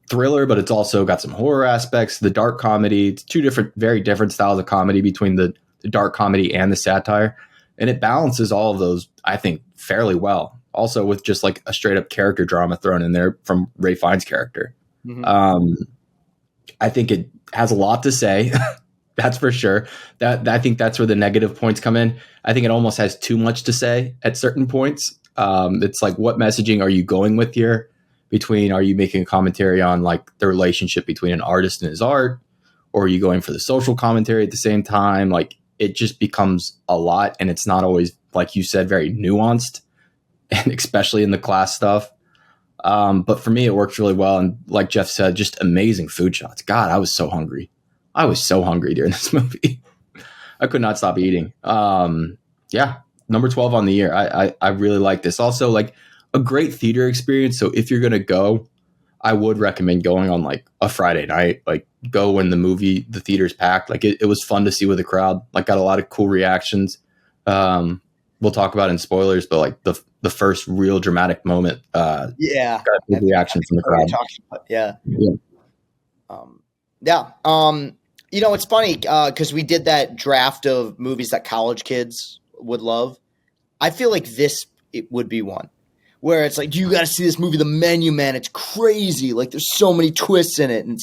thriller, but it's also got some horror aspects, the dark comedy. It's two very different styles of comedy between the dark comedy and the satire. And it balances all of those, I think, fairly well. Also with just like a straight up character drama thrown in there from Ray Fiennes' character. Mm-hmm. I think it has a lot to say. That's for sure. I think that's where the negative points come in. I think it almost has too much to say at certain points. It's like, what messaging are you going with here? Are you making a commentary on like the relationship between an artist and his art, or are you going for the social commentary at the same time? Like it just becomes a lot, and it's not always, like you said, very nuanced, and especially in the class stuff. But for me, it works really well. And like Jeff said, just amazing food shots. God, I was so hungry. During this movie. I could not stop eating. Yeah, number 12 on the year. I really like this. Also, like a great theater experience. So if you're going to go, I would recommend going on like a Friday night. Like go when the theater's packed. Like it was fun to see with the crowd. Like got a lot of cool reactions. We'll talk about it in spoilers, but like the first real dramatic moment. Got a big reaction from the crowd. You know, it's funny because we did that draft of movies that college kids would love. I feel like it would be one where it's like, you got to see this movie, The Menu, man. It's crazy. Like there's so many twists in it. And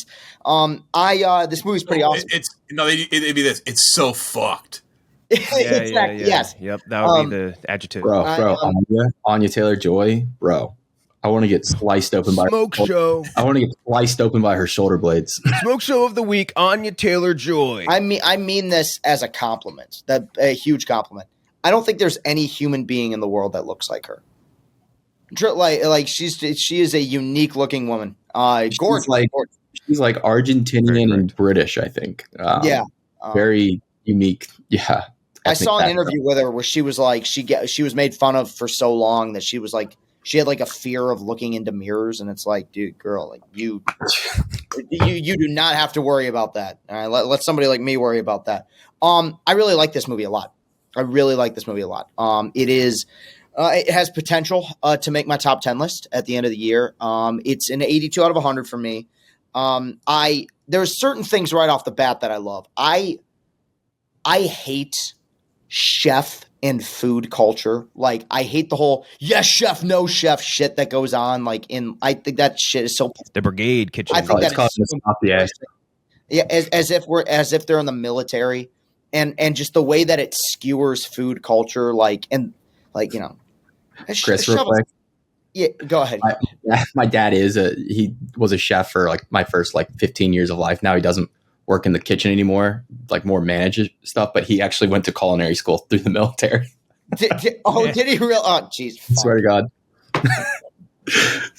this movie's pretty awesome. It'd be this. It's so fucked. Exactly. Yes. Yep. That would be the adjective. Bro. Anya Taylor-Joy, bro. I want to get sliced open by Smoke Show. I want to get sliced open by her shoulder blades. Smoke Show of the week, Anya Taylor-Joy. I mean this as a compliment. A huge compliment. I don't think there's any human being in the world that looks like her. Like she is a unique looking woman. Gorgeous. She's like Argentinian and British, I think. Very unique. Yeah. I saw an interview with her where she was like she was made fun of for so long that she was like she had like a fear of looking into mirrors, and it's like, dude, girl, like you do not have to worry about that. All right, let somebody like me worry about that. I really like this movie a lot. It has potential to make my top 10 list at the end of the year. It's an 82 out of 100 for me. There's certain things right off the bat that I love. I hate chef and food culture. Like I hate the whole yes chef, no chef shit that goes on. I think that shit is so the brigade kitchen. I think that's as if they're in the military, and just the way that it skewers food culture. Chris, real quick. Yeah, go ahead. My dad he was a chef for like my first 15 years of life. Now he doesn't work in the kitchen anymore, like more manage stuff, but he actually went to culinary school through the military. Did he really? Oh, jeez. Swear to God.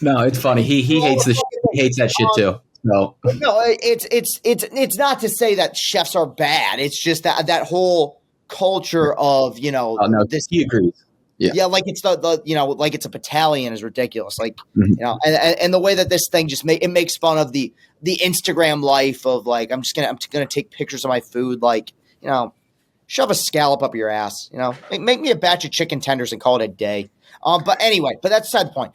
No, it's funny. He hates he hates that shit too. No, it's not to say that chefs are bad. It's just that whole culture of, this. He agrees. Yeah, like it's like it's a battalion is ridiculous. And the way that this thing just makes fun of the Instagram life of like I'm gonna take pictures of my food, shove a scallop up your ass, make me a batch of chicken tenders and call it a day. But anyway, that's the side point.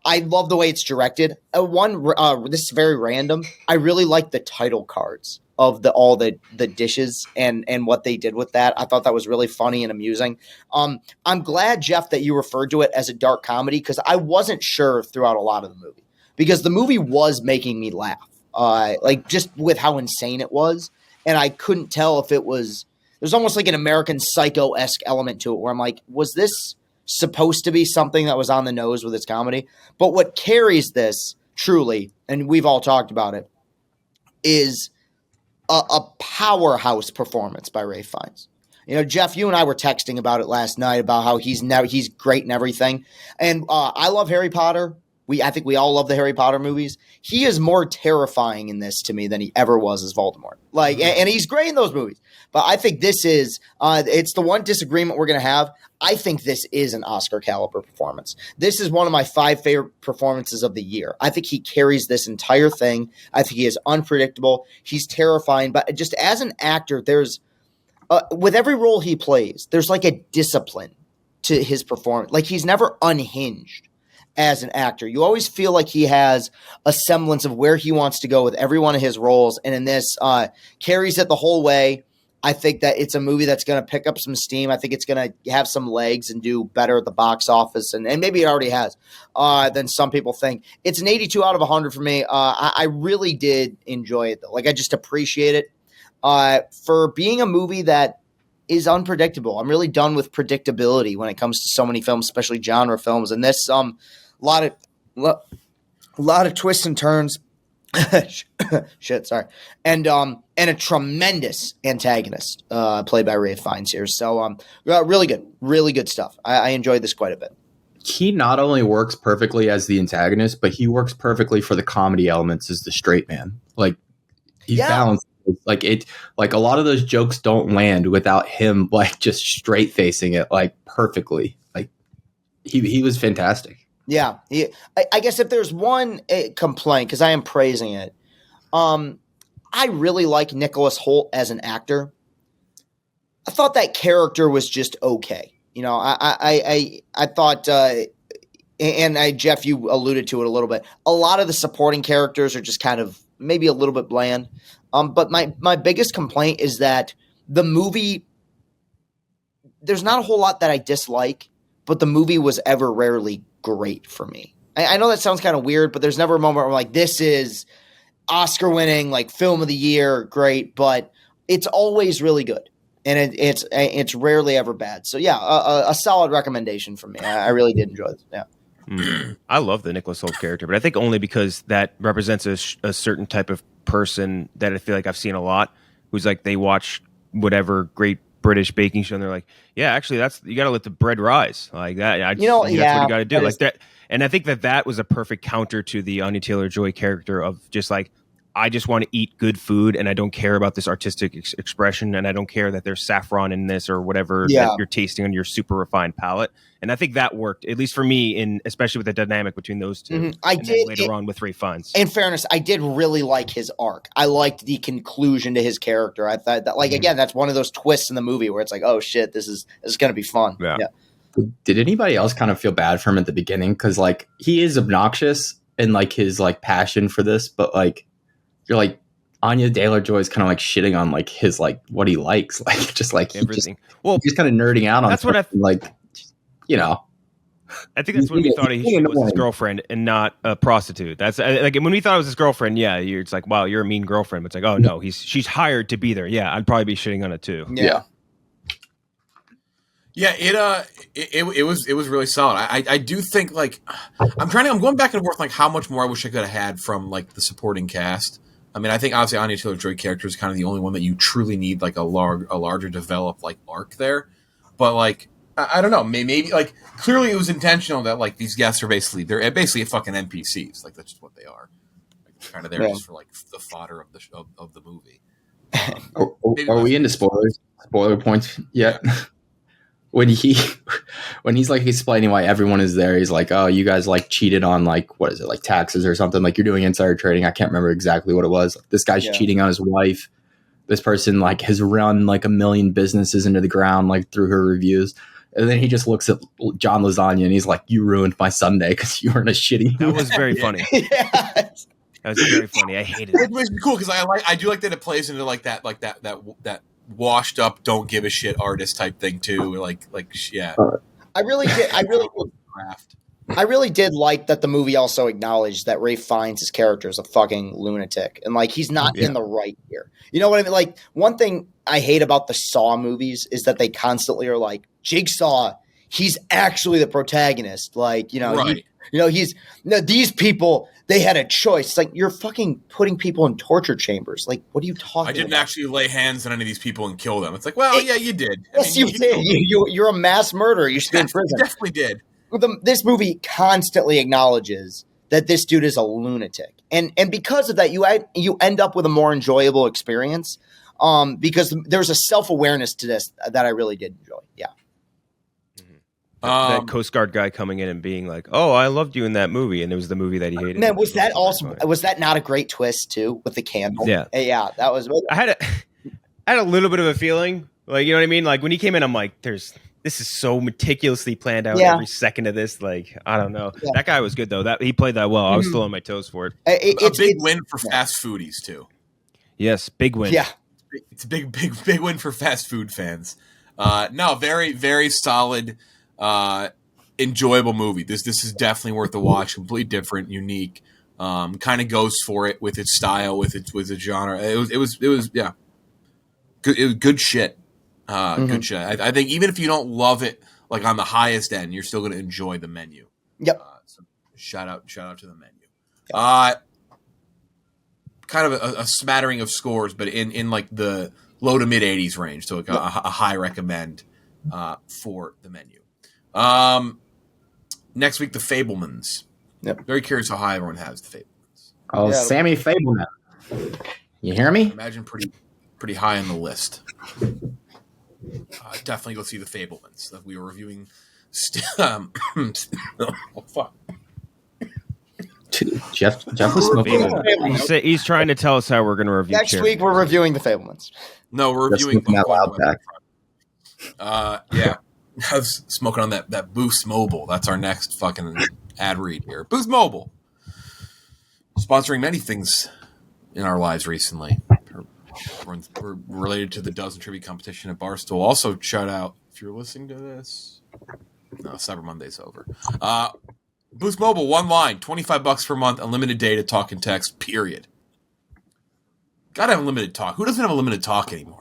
I love the way it's directed. This is very random. I really like the title cards of all the dishes and what they did with that. I thought that was really funny and amusing. I'm glad, Jeff, that you referred to it as a dark comedy because I wasn't sure throughout a lot of the movie because the movie was making me laugh, like just with how insane it was, and I couldn't tell if it was. There's almost like an American Psycho-esque element to it where I'm like, was this supposed to be something that was on the nose with its comedy? But what carries this truly, and we've all talked about it, is a powerhouse performance by Ralph Fiennes. You know, Jeff, you and I were texting about it last night about how he's great and everything. And I love Harry Potter. I think we all love the Harry Potter movies. He is more terrifying in this to me than he ever was as Voldemort. Like, and he's great in those movies. But I think this is it's the one disagreement we're going to have. I think this is an Oscar caliber performance. This is one of my 5 favorite performances of the year. I think he carries this entire thing. I think he is unpredictable. He's terrifying. But just as an actor, there's with every role he plays, there's like a discipline to his performance. Like he's never unhinged as an actor. You always feel like he has a semblance of where he wants to go with every one of his roles. And in this, carries it the whole way. I think that it's a movie that's going to pick up some steam. I think it's going to have some legs and do better at the box office. And maybe it already has than some people think. It's an 82 out of 100 for me. I really did enjoy it, though. Like, I just appreciate it for being a movie that is unpredictable. I'm really done with predictability when it comes to so many films, especially genre films. And this, a lot of twists and turns. Shit, sorry. And a tremendous antagonist played by Ralph Fiennes here. So really good stuff. I enjoyed this quite a bit. He not only works perfectly as the antagonist, but he works perfectly for the comedy elements as the straight man. Like he's balanced. Like a lot of those jokes don't land without him like just straight facing it like perfectly. Like he was fantastic. Yeah, I guess if there's one complaint, because I am praising it, I really like Nicholas Hoult as an actor. I thought that character was just okay. You know, I thought, Jeff, you alluded to it a little bit. A lot of the supporting characters are just kind of maybe a little bit bland. But my biggest complaint is that the movie, there's not a whole lot that I dislike, but the movie was ever rarely great for me. I know that sounds kind of weird, but there's never a moment where I'm like, this is Oscar winning, like film of the year, great, but it's always really good. And it's rarely ever bad. So yeah, a solid recommendation from me. I really did enjoy this. Yeah. I love the Nicholas Hoult character, but I think only because that represents a certain type of person that I feel like I've seen a lot, who's like, they watch whatever great British baking show and they're like, yeah, actually you got to let the bread rise like that. That's what you got to do like that. And I think that was a perfect counter to the Anya Taylor-Joy character of just like, I just want to eat good food and I don't care about this artistic expression and I don't care that there's saffron in this or whatever that you're tasting on your super refined palate. And I think that worked, at least for me, especially with the dynamic between those two. Mm-hmm. I did later on with Ralph Fiennes. In fairness, I did really like his arc. I liked the conclusion to his character. I thought that, again, that's one of those twists in the movie where it's like, oh shit, this is going to be fun. Yeah. Did anybody else kind of feel bad for him at the beginning? Because like he is obnoxious and like his like passion for this, but like you're like Anya Taylor-Joy is kind of like shitting on like his like what he likes, like just like everything. He's kind of nerding out on. That's what like, you know. I think that's when we thought he was his girlfriend and not a prostitute. That's like when we thought it was his girlfriend. Yeah, it's like, wow, you're a mean girlfriend. But it's like, oh no, she's hired to be there. Yeah, I'd probably be shitting on it too. Yeah. Yeah, it was really solid. I do think like I'm going back and forth like how much more I wish I could have had from like the supporting cast. I mean, I think obviously Anya Taylor-Joy character is kind of the only one that you truly need like a larger developed like arc there. But like I don't know, maybe like clearly it was intentional that like these guests are basically fucking NPCs. Like that's just what they are. Like, they're kind of there just for like the fodder of the movie. Are we into spoiler points yet? When he's like explaining why everyone is there, he's like, oh, you guys like cheated on like, what is it, like taxes or something, like you're doing insider trading. I can't remember exactly what it was. This guy's cheating on his wife. This person like has run like 1 million businesses into the ground like through her reviews. And then he just looks at John Lasagna and he's like, "You ruined my Sunday because you were in a shitty That mood." was very funny. Yes. That was very funny. I hated it. It was cool because I do like that it plays into that washed up, don't give a shit artist type thing too. Yeah. I really did. Craft. I really did like that the movie also acknowledged that Ray Fiennes' character is a fucking lunatic and like he's not in the right here. You know what I mean? Like one thing I hate about the Saw movies is that they constantly are like Jigsaw. He's actually the protagonist. Like Right. These people they had a choice. It's like you're fucking putting people in torture chambers. Like what are you talking? I didn't about? actually lay hands on any of these people and kill them. It's like, well, yeah, you did. Yes, you did. You're a mass murderer. You should be in prison. You definitely did. This movie constantly acknowledges that this dude is a lunatic, and because of that, you end up with a more enjoyable experience. Because there's a self-awareness to this that I really did enjoy. Yeah. That Coast Guard guy coming in and being like, "Oh, I loved you in that movie," and it was the movie that he hated. Man, was that not a great twist too with the candle? Yeah, that was. I had a little bit of a feeling, like, you know what I mean. Like when he came in, I'm like, "This is so meticulously planned out. Every second of this." Like, I don't know. Yeah. That guy was good though. He played that well. I was still on my toes for it. It's a big win for fast foodies too. Yes, big win. Yeah, it's a big win for fast food fans. No, very very solid. Enjoyable movie. This is definitely worth a watch. Completely different, unique. Kind of goes for it with its style, with its genre. It was yeah. Good. It was good shit. Good shit. I think even if you don't love it like on the highest end, you're still going to enjoy the menu. Yep. So shout out to the menu. Yep. Kind of a smattering of scores, but in like the low to mid 80s range. So a high recommend for the menu. Next week, The Fabelmans. Yep. Very curious how high everyone has The Fabelmans. Oh, yeah. Sammy Fableman. You hear me? I imagine pretty high on the list. Definitely go see The Fabelmans. That we were reviewing. Oh fuck. Jeff was smoking. He's trying to tell us how we're going to review. Next week, we're reviewing The Fabelmans. No, we're reviewing that loud back. Yeah. I was smoking on that Boost Mobile. That's our next fucking ad read here. Boost Mobile. Sponsoring many things in our lives recently. We're related to the Dozen Trivia competition at Barstool. Also, shout out, if you're listening to this. No, Cyber Monday's over. Boost Mobile, one line, $25 per month, unlimited data, talk and text, period. Gotta have unlimited talk. Who doesn't have unlimited talk anymore?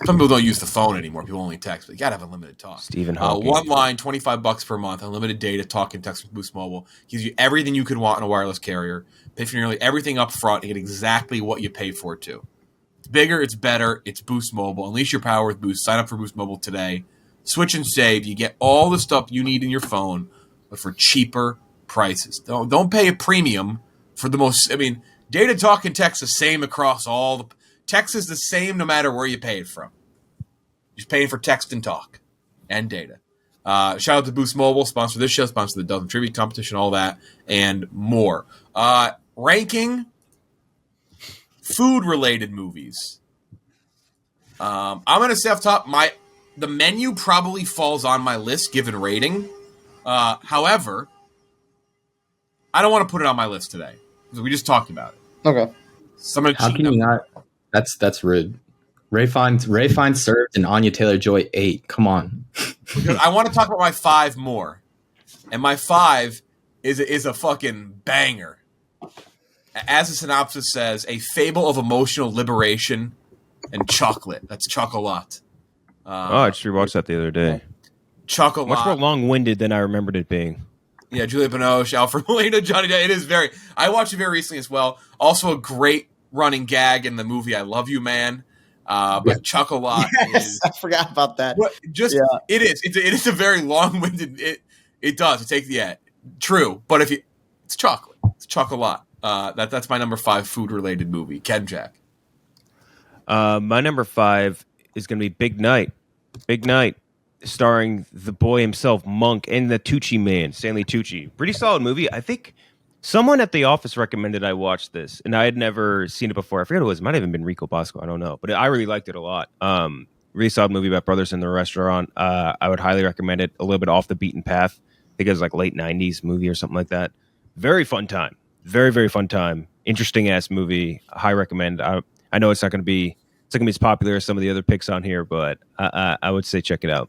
Some people don't use the phone anymore. People only text, but you gotta have unlimited talk. Stephen Hawking. One line, $25 per month, unlimited data, talk and text with Boost Mobile. Gives you everything you could want in a wireless carrier. Pay for nearly everything up front and get exactly what you pay for it too. It's bigger, it's better, it's Boost Mobile. Unleash your power with Boost. Sign up for Boost Mobile today. Switch and save. You get all the stuff you need in your phone, but for cheaper prices. Don't pay a premium for the most. I mean, data, talk, and text the same across all the. Text is the same no matter where you pay it from. You're paying for text and talk and data. Shout out to Boost Mobile, sponsor this show, sponsor the Dozen Trivia competition, all that, and more. Ranking food-related movies. I'm going to say off top, the menu probably falls on my list given rating. However, I don't want to put it on my list today because we just talked about it. Okay. So I'm How can you not? That's rude. Ray Fiennes served and Anya Taylor-Joy ate. Come on. I want to talk about my 5 more. And my 5 is a fucking banger. As the synopsis says, a fable of emotional liberation and chocolate. That's chocolat. I just rewatched that the other day. Chocolat. Much more long-winded than I remembered it being. Yeah, Julia Binoche, Alfred Molina, Johnny Depp. It is very. I watched it very recently as well. Also, a great running gag in the movie "I Love You, Man." But chocolat is. I forgot about that. It is. It is a very long-winded. It does. It takes true. But it's chocolate. It's chocolat. That's my number 5 food-related movie. Ken Jack. My number 5 is going to be Big Night. Big Night, starring the boy himself, Monk, and the Tucci man, Stanley Tucci. Pretty solid movie. I think someone at the office recommended I watch this, and I had never seen it before. I forget who it was. It might have even been Rico Bosco. I don't know. But I really liked it a lot. Really solid movie about brothers in the restaurant. I would highly recommend it. A little bit off the beaten path. I think it was like late 90s movie or something like that. Very fun time. Very, very fun time. Interesting ass movie. High recommend. I know it's not going to be as popular as some of the other picks on here, but I would say check it out.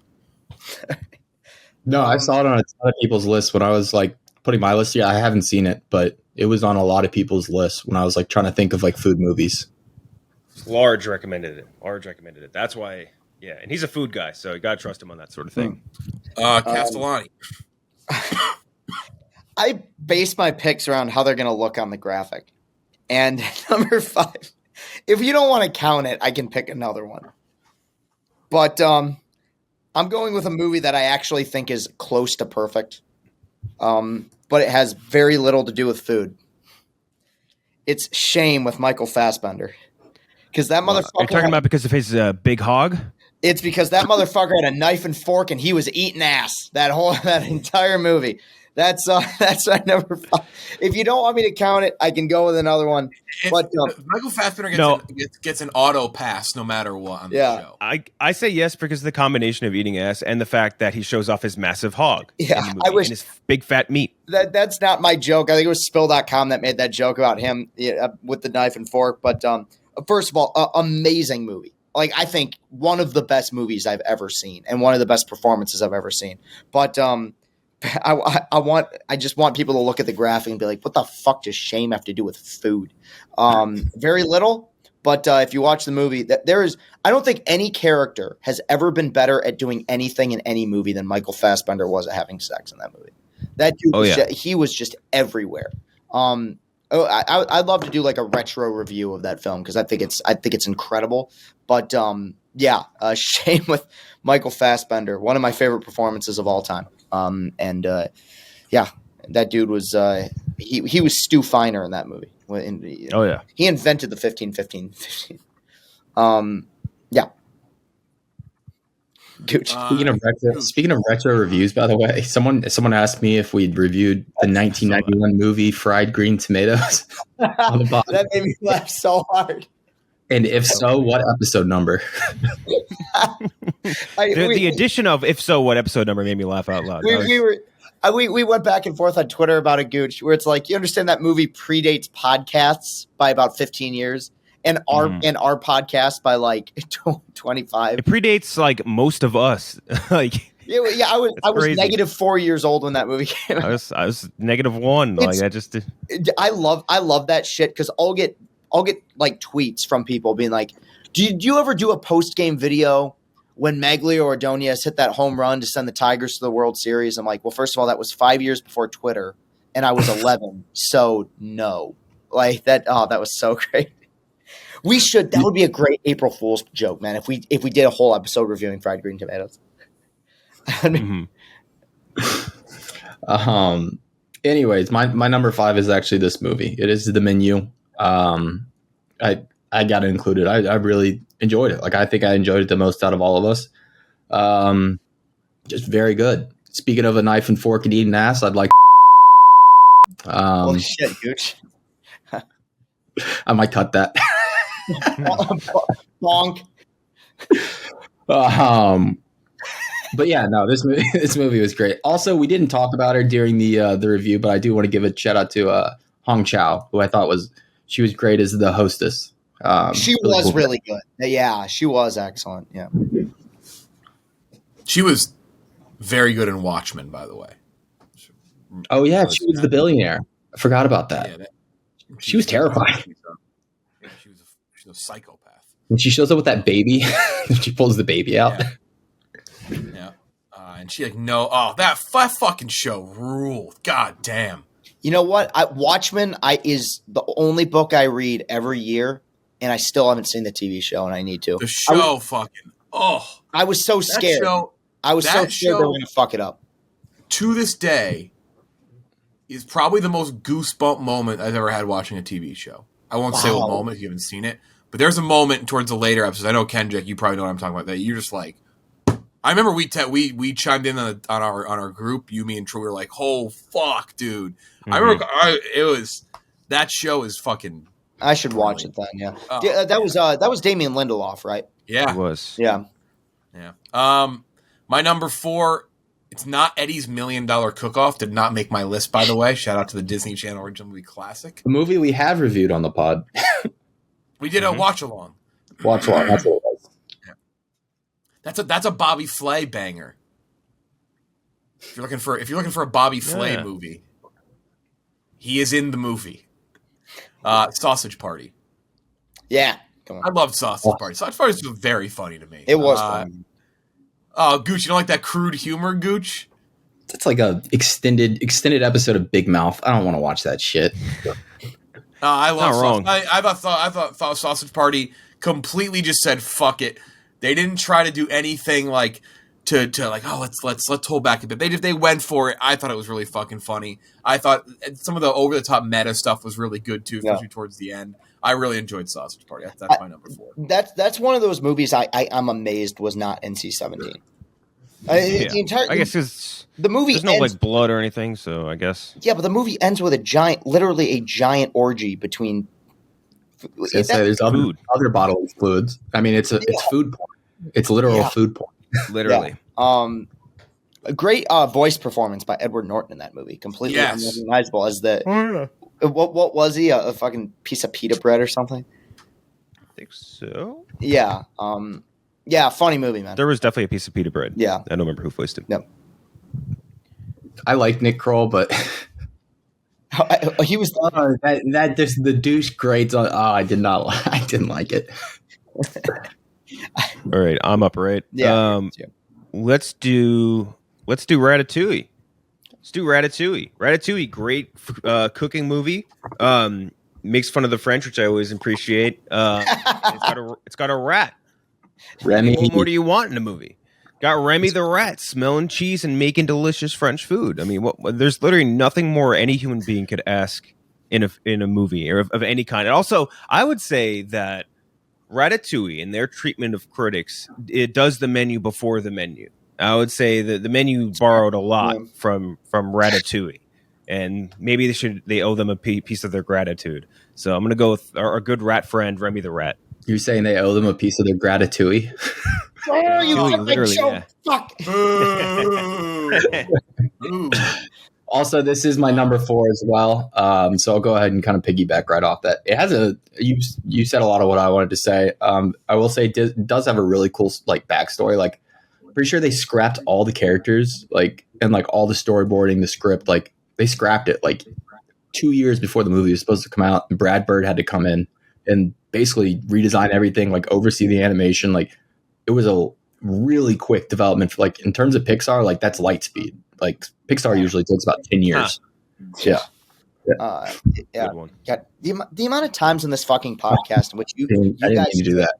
No, I saw it on a ton of people's lists when I was like putting my list. Yeah, I haven't seen it, but it was on a lot of people's lists when I was like trying to think of like food movies. Large recommended it. That's why. Yeah, and he's a food guy, so you gotta trust him on that sort of thing. Castellani. I base my picks around how they're going to look on the graphic. And number 5, if you don't want to count it, I can pick another one. But I'm going with a movie that I actually think is close to perfect, but it has very little to do with food. It's Shame with Michael Fassbender. Because that motherfucker. Are you talking about because of his big hog? It's because that motherfucker had a knife and fork and he was eating ass that entire movie. That's my number 5. If you don't want me to count it, I can go with another one. But Michael Fassbender gets an auto pass no matter what on the show. I say yes because of the combination of eating ass and the fact that he shows off his massive hog. Yeah, in the movie, and his big fat meat. That's not my joke. I think it was Spill.com that made that joke about him with the knife and fork. But first of all, amazing movie. Like, I think one of the best movies I've ever seen and one of the best performances I've ever seen. But I just want people to look at the graphic and be like, what the fuck does shame have to do with food? Very little, but if you watch the movie, I don't think any character has ever been better at doing anything in any movie than Michael Fassbender was at having sex in that movie. That dude, he was just everywhere. I'd love to do like a retro review of that film because I think it's incredible. But Shame with Michael Fassbender, one of my favorite performances of all time. That dude was he was Stu Feiner in that movie. He invented the 15-15-15. Dude. Speaking of retro reviews, by the way, someone asked me if we'd reviewed the 1991 movie Fried Green Tomatoes on the bottom. That made me laugh so hard. And if so, what episode number? The addition of "if so, what episode number" made me laugh out loud. We went back and forth on Twitter about a gooch where it's like, you understand that movie predates podcasts by about 15 years, and our podcast by like 25. It predates like most of us. I was negative 4 years old when that movie came out. I was -1. I love that shit because I'll get like tweets from people being like, "Did you ever do a post game video when Maglio Ordonez hit that home run to send the Tigers to the World Series?" I'm like, well, first of all, that was 5 years before Twitter, and I was 11, so no. Like that. Oh, that was so great. That would be a great April Fool's joke, man. If we did a whole episode reviewing Fried Green Tomatoes. Anyways, my number 5 is actually this movie. It is The Menu. I got to include it. I really enjoyed it. Like, I think I enjoyed it the most out of all of us. Just very good. Speaking of a knife and fork and eating ass, I'd like. Holy shit, Gooch. I might cut that. Bonk. But yeah, no, this movie was great. Also, we didn't talk about her during the review, but I do want to give a shout out to Hong Chow, who I thought was great as the hostess. She was cool. Really good. Yeah, she was excellent. Yeah, she was very good in Watchmen, by the way. Oh yeah, she was the billionaire. I forgot about that. Yeah, she was terrifying. She's a psychopath. When she shows up with that baby, she pulls the baby out. Yeah. And she that fucking show ruled. God damn. You know what? Watchmen is the only book I read every year, and I still haven't seen the TV show, and I need to. The show I was so scared. I was so scared they were going to fuck it up. To this day, is probably the most goosebump moment I've ever had watching a TV show. I won't say what moment if you haven't seen it, but there's a moment towards the later episodes. I know, Kendrick, you probably know what I'm talking about, that you're just like, I remember we chimed in on our group, you, me, and True. We were like, "Oh fuck, dude!" Mm-hmm. I remember that show is fucking. I should watch it then. Yeah, that was Damien Lindelof, right? Yeah, it was. Yeah, Yeah. My number 4, it's not Eddie's $1 Million Cook-Off. Did not make my list, by the way. Shout out to the Disney Channel original movie classic. The movie we have reviewed on the pod. We did a watch-along. Watch along. That's what it was. That's a Bobby Flay banger. If you're looking for a Bobby Flay movie, he is in the movie. Sausage Party. Yeah. Come on. I loved Sausage Party. Sausage Party was very funny to me. It was fun. Oh, Gooch, you don't like that crude humor, Gooch? It's like a extended episode of Big Mouth. I don't want to watch that shit. I love Not wrong. I thought Sausage Party completely just said fuck it. They didn't try to do anything like to like, oh, let's hold back a bit. They went for it. I thought it was really fucking funny. I thought some of the over the top meta stuff was really good too, especially towards the end. I really enjoyed Sausage Party. That's my number 4. That's one of those movies I'm amazed was not NC-17. I guess it's the movie there's no ends, like blood or anything, so I guess. Yeah, but the movie ends with literally a giant orgy between. There's other bodily fluids. I mean, it's food porn. It's literal food porn. Literally. Yeah. A great voice performance by Edward Norton in that movie. Completely unrecognizable as the. What was he? A fucking piece of pita bread or something? I think so. Yeah. Yeah, funny movie, man. There was definitely a piece of pita bread. Yeah. I don't remember who voiced him. Yep. I like Nick Kroll, but he was that just the douche grades on. Oh, I didn't like it. All right, I'm up, right? Yeah. Let's do Ratatouille. Let's do Ratatouille. Ratatouille, great cooking movie. Makes fun of the French, which I always appreciate. It's got a rat. Remy. What more do you want in a movie? Got Remy the rat smelling cheese and making delicious French food. I mean, there's literally nothing more any human being could ask in a movie or of any kind. And also, I would say that Ratatouille and their treatment of critics, it does the menu before the menu. I would say that the menu borrowed a lot from Ratatouille, and maybe they owe them a piece of their gratitude. So I'm going to go with our good rat friend, Remy the rat. You're saying they owe them a piece of their gratitude? Oh, you literally, joke. Fuck. Also, this is my number 4 as well. So I'll go ahead and kind of piggyback right off that. It has you said a lot of what I wanted to say. I will say it does have a really cool like backstory. Like, pretty sure they scrapped all the characters, like, and like all the storyboarding, the script, like they scrapped it like 2 years before the movie was supposed to come out. And Brad Bird had to come in and basically redesign everything, like oversee the animation. Like, it was a really quick development for, like, in terms of Pixar, like that's light speed. Like Pixar usually takes about 10 years. Yeah. Good one. Yeah. The amount of times in this fucking podcast in which you I didn't guys mean to do that.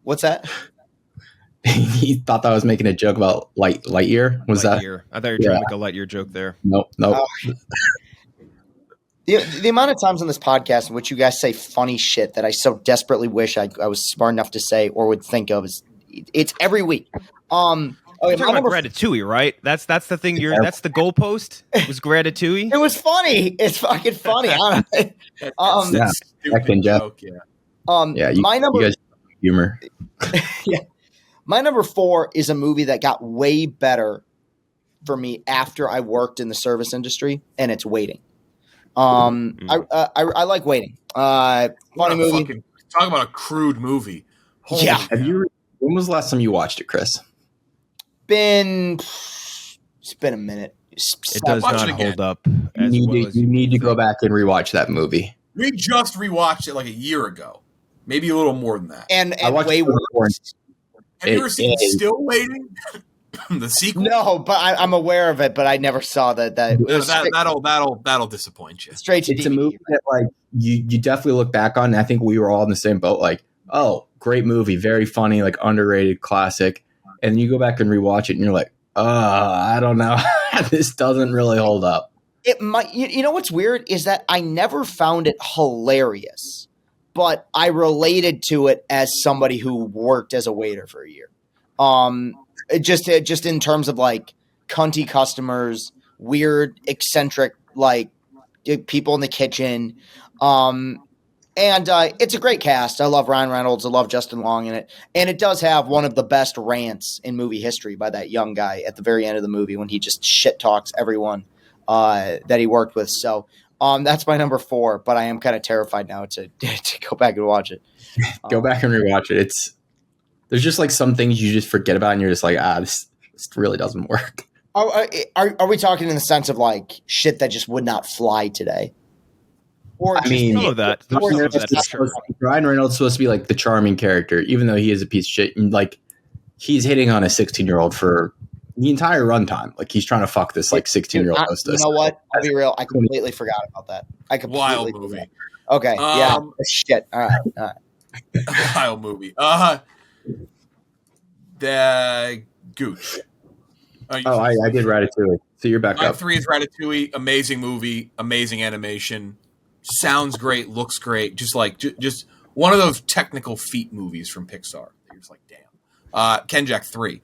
What's that? He thought that I was making a joke about Lightyear. Was Lightyear. I thought you were trying to make a Lightyear joke there. Nope. The amount of times on this podcast in which you guys say funny shit that I so desperately wish I was smart enough to say or would think of is it's every week. You're talking about Ratatouille, right? That's the thing. That's the goalpost. Was Ratatouille? It was funny. It's fucking funny. Second, Jeff. Joke, yeah. You guys humor. Yeah. My number 4 is a movie that got way better for me after I worked in the service industry, and it's Waiting. I like Waiting. Funny movie. Talk about a crude movie. Holy Yeah. When was the last time you watched it, Chris? It's been a minute. It does Watch not it again. hold up. You need to go back and rewatch that movie. We just rewatched it like a year ago, maybe a little more than that. And I watched way it worse. Have you ever seen Still Waiting? The sequel? No, but I'm aware of it, but I never saw that. That'll disappoint you. Straight to It's DVD. a movie that like you definitely look back on. And I think we were all in the same boat. Like, oh, great movie, very funny, like underrated classic. And you go back and rewatch it, and you're like, I don't know, this doesn't really hold up. It might. You know what's weird is that I never found it hilarious, but I related to it as somebody who worked as a waiter for a year. Just in terms of like cunty customers, weird, eccentric, like people in the kitchen. And it's a great cast. I love Ryan Reynolds. I love Justin Long in it. And it does have one of the best rants in movie history by that young guy at the very end of the movie when he just shit talks everyone that he worked with. So that's my number 4, but I am kind of terrified now to go back and watch it. Go back and rewatch it. There's just like some things you just forget about and you're just like, this really doesn't work. Are we talking in the sense of like shit that just would not fly today? Or I mean, some of that. There's some of that for sure. Ryan Reynolds is supposed to be like the charming character, even though he is a piece of shit. And like he's hitting on a 16-year-old for the entire runtime. Like he's trying to fuck this like 16-year-old hostess. You know what? I'll be real. I completely forgot about that. Wild movie. Okay. Yeah. Shit. All right. Wild movie. The Gooch. I did Ratatouille. So you're back up. 3 is Ratatouille. Amazing movie. Amazing animation. Sounds great. Looks great. Just one of those technical feat movies from Pixar. You're just like, damn. Ken Jack 3.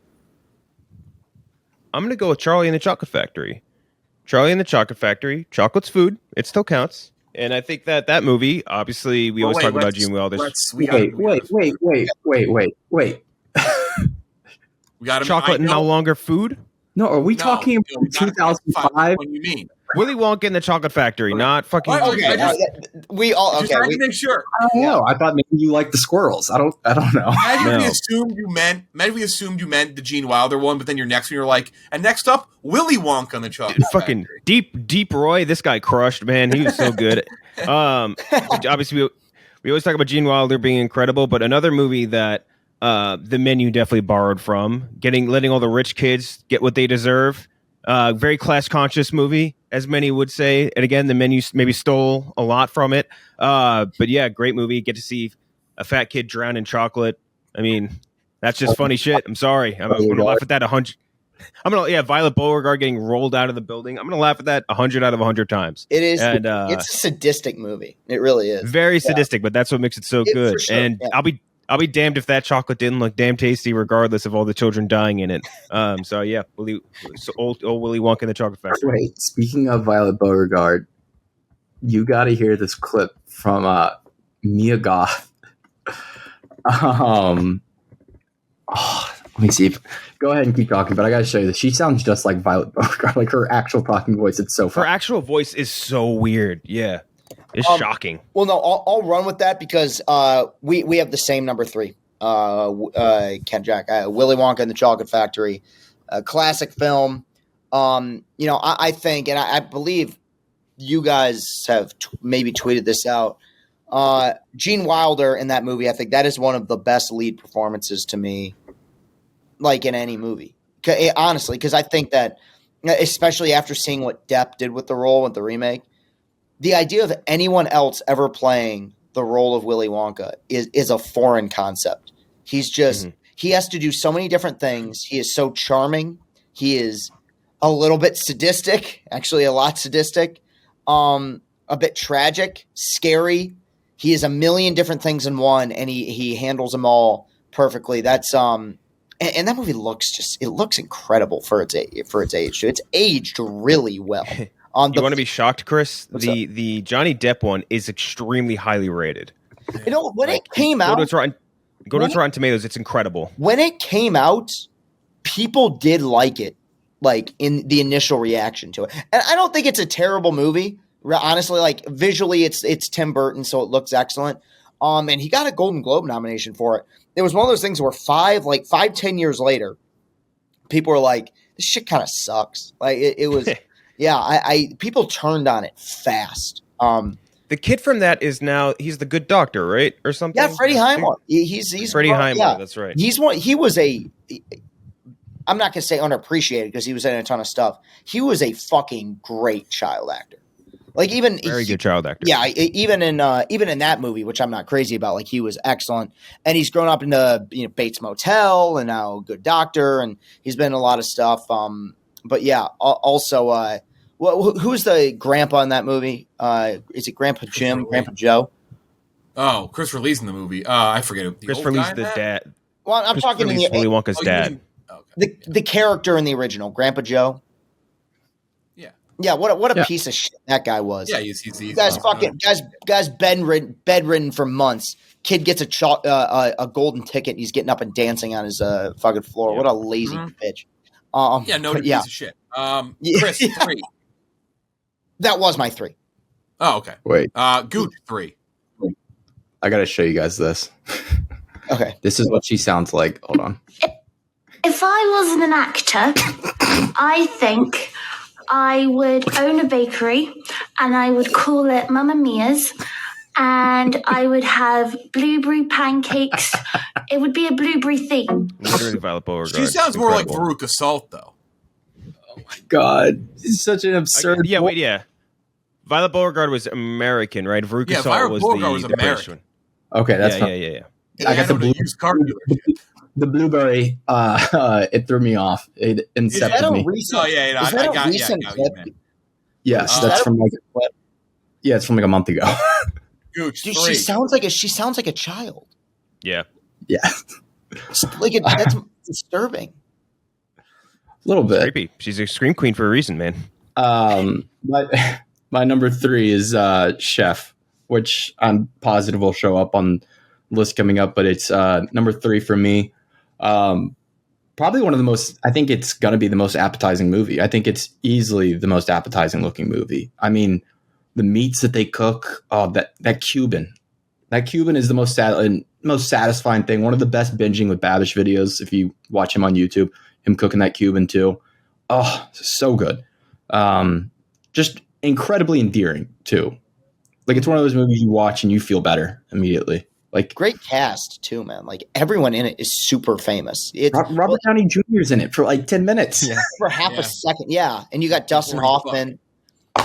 I'm going to go with Charlie and the Chocolate Factory. Charlie and the Chocolate Factory. Chocolate's food. It still counts. And I think that movie, obviously, we always talk about Gene Wilder. Wait. We got Chocolate no longer food? No, are we talking about 2005? What do you mean? Willy Wonka and the Chocolate Factory, not fucking. Okay, we all okay. Just trying to make sure. I don't know. I thought maybe you liked the squirrels. I don't know. Imagine we assumed you meant the Gene Wilder one, but then your next one you're like, and next up, Willy Wonka and the Chocolate fucking Factory. Deep Roy. This guy crushed, man. He was so good. Obviously, we always talk about Gene Wilder being incredible, but another movie that the Menu definitely borrowed from, letting all the rich kids get what they deserve. Very class conscious movie, as many would say. And again, the Menu maybe stole a lot from it. But yeah, great movie. Get to see a fat kid drown in chocolate. I mean, that's just funny shit. I'm sorry. I'm gonna laugh at that 100. Violet Beauregard getting rolled out of the building. I'm gonna laugh at that 100 out of 100 times. It is. And it's a sadistic movie. It really is. Very sadistic, but that's what makes it so good. Sure, and I'll be damned if that chocolate didn't look damn tasty, regardless of all the children dying in it. Old Willy Wonka and the Chocolate Factory. Wait, speaking of Violet Beauregard, you got to hear this clip from Mia Goth. Let me see. Go ahead and keep talking, but I got to show you this. She sounds just like Violet Beauregard, like her actual talking voice. It's so funny. Her actual voice is so weird. Yeah. It's shocking. Well, no, I'll run with that because we have the same number 3, Ken Jack, Willy Wonka and the Chocolate Factory, classic film. I think, and I believe you guys have maybe tweeted this out. Gene Wilder in that movie, I think that is one of the best lead performances to me, like in any movie. Honestly, because I think that, especially after seeing what Depp did with the role with the remake, the idea of anyone else ever playing the role of Willy Wonka is a foreign concept. He's just he has to do so many different things. He is so charming. He is a little bit sadistic, actually a lot sadistic, a bit tragic, scary. He is a million different things in one, and he handles them all perfectly. That's and that movie looks incredible for its age. It's aged really well. You want to be shocked, Chris? The Johnny Depp one is extremely highly rated. When it came out, go to Rotten Tomatoes. It's incredible. When it came out, people did like it, like in the initial reaction to it. And I don't think it's a terrible movie. Honestly, like visually, it's Tim Burton, so it looks excellent. And he got a Golden Globe nomination for it. It was one of those things where 10 years later, people were like, "This shit kind of sucks." Like it was. Yeah, people turned on it fast. The kid from that is now he's the good doctor, right, or something. Yeah, Freddie Highmore. He's Freddie Highmore. Yeah. That's right. He was a. I'm not gonna say underappreciated because he was in a ton of stuff. He was a fucking great child actor. Like very good child actor. Yeah, even in that movie, which I'm not crazy about, like he was excellent. And he's grown up into Bates Motel and now Good Doctor, and he's been in a lot of stuff. But yeah, also. Who's the grandpa in that movie? Is it Grandpa Jim? Grandpa Joe? Oh, Christopher Lee's in the movie. I forget it. Christopher Lee's the dad. Well, I'm talking Willy Wonka's dad. The character in the original, Grandpa Joe. Yeah. Yeah, what a Yeah. piece of shit that guy was. Yeah, he's Guys bedridden for months. Kid gets a golden ticket. And he's getting up and dancing on his fucking floor. Yeah. What a lazy bitch. noted piece of shit. Chris, 3. That was my 3. Oh, okay. Wait, Gooch, 3. I got to show you guys this. Okay. This is what she sounds like. Hold on. If I wasn't an actor, I think I would own a bakery and I would call it Mamma Mia's, and I would have blueberry pancakes. It would be a blueberry theme. Literally Violet Beauregard. She sounds more like Incredible. Veruca Salt, though. God, it's such an absurd. Yeah. Violet Beauregard was American, right? Veruca Yeah, Salt Violet was Beauregard the was British American. one. Okay, that's fine. Yeah. I got the owned a blue- used car dealership. The blueberry. It threw me off. It Is that incepted a me. recent? Oh yeah, is that a recent I got clip? you, man. Yes, Is that's that from like. Yeah, it's from like a month ago. Gooch, Dude, 3. she sounds like a child. Yeah. Yeah, That's disturbing. a little bit. Creepy. She's a scream queen for a reason, man. My number 3 is Chef, which I'm positive will show up on the list coming up, but it's number 3 for me. Probably one of the most. I think it's gonna be the most appetizing movie. I think it's easily the most appetizing looking movie. I mean, the meats that they cook. Oh, that Cuban is the most satisfying thing. One of the best binging with Babish videos. If you watch him on YouTube, him cooking that Cuban too. Oh, so good. Just incredibly endearing too. Like it's one of those movies you watch and you feel better immediately. Like Great cast too, man. Like everyone in it is super famous. It's Robert Downey Jr. is in it for like 10 minutes. Yeah. for half Yeah. a second. Yeah, and you got Dustin Before he Hoffman.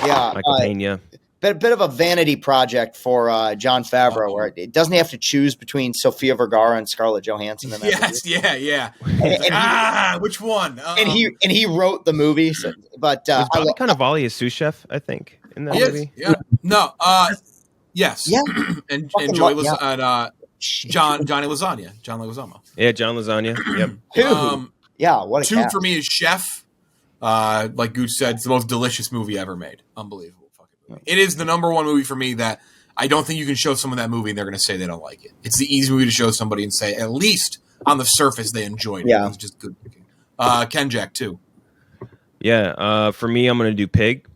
Yeah, Michael Pena. bit of a vanity project for John Favreau, where it doesn't have to choose between Sofia Vergara and Scarlett Johansson. In that Yes, yeah. And Which one? he wrote the movie. So, but Was I Bobby lo- Cannavale a sous chef, I think, in that Yes, movie? yeah. No, yes. Yeah. and Fucking Joey yeah. Johnny Lasagna. John Leguizamo. Yeah, John Lasagna. Yep. Dude, yeah, what a 2 cast. for me is Chef. Like Gooch said, it's the most delicious movie ever made. Unbelievable fucking movie. It is the number 1 movie for me that I don't think you can show someone that movie and they're going to say they don't like it. It's the easy movie to show somebody and say, at least on the surface, they enjoyed it. Yeah. It's just good cooking. Ken Jack, 2. Yeah. For me, I'm going to do Pig.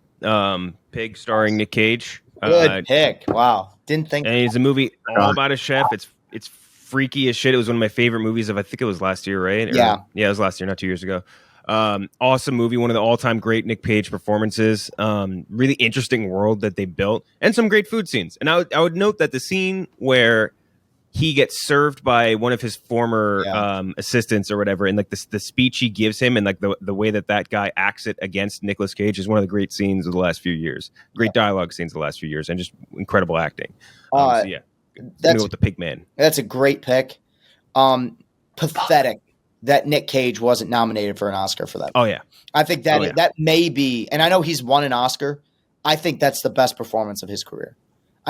Pig starring Nick Cage. Good pick. Wow, didn't think. And it's a movie all about a chef. It's freaky as shit. It was one of my favorite movies of, I think it was last year, right? Yeah. Yeah, it was last year, not 2 years ago. Awesome movie, one of the all-time great Nick Cage performances. Really interesting world that they built, and some great food scenes. And I would note that the scene where he gets served by one of his former assistants or whatever, and like the speech he gives him, and like the way that guy acts it against Nicolas Cage is one of the great scenes of the last few years. Great dialogue scenes of the last few years, and just incredible acting. So yeah, That's with the Pig Man. That's a great pick. Pathetic that Nick Cage wasn't nominated for an Oscar for that. Oh yeah, I think that that may be, and I know he's won an Oscar. I think that's the best performance of his career.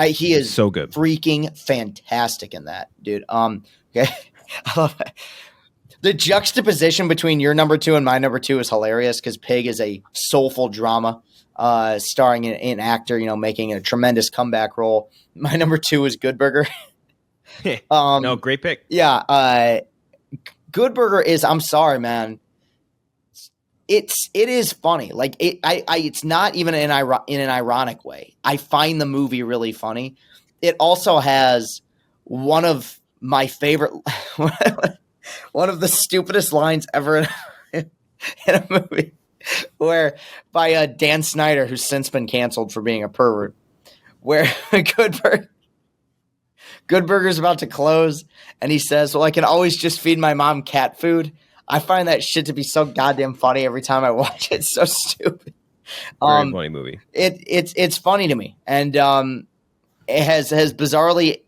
He is so good, freaking fantastic in that, dude. Okay, I love it. The juxtaposition between your number 2 and my number 2 is hilarious because Pig is a soulful drama, starring an actor, making a tremendous comeback role. My number 2 is Good Burger. No, great pick. Yeah, Good Burger is. I'm sorry, man. It is funny. Like it's not even in an ironic way. I find the movie really funny. It also has one of my favorite, one of the stupidest lines ever in a movie, where by Dan Snyder, who's since been canceled for being a pervert, where Good Burger's about to close, and he says, "Well, I can always just feed my mom cat food." I find that shit to be so goddamn funny every time I watch it. It's so stupid. Very funny movie. It's funny to me, and it has bizarrely,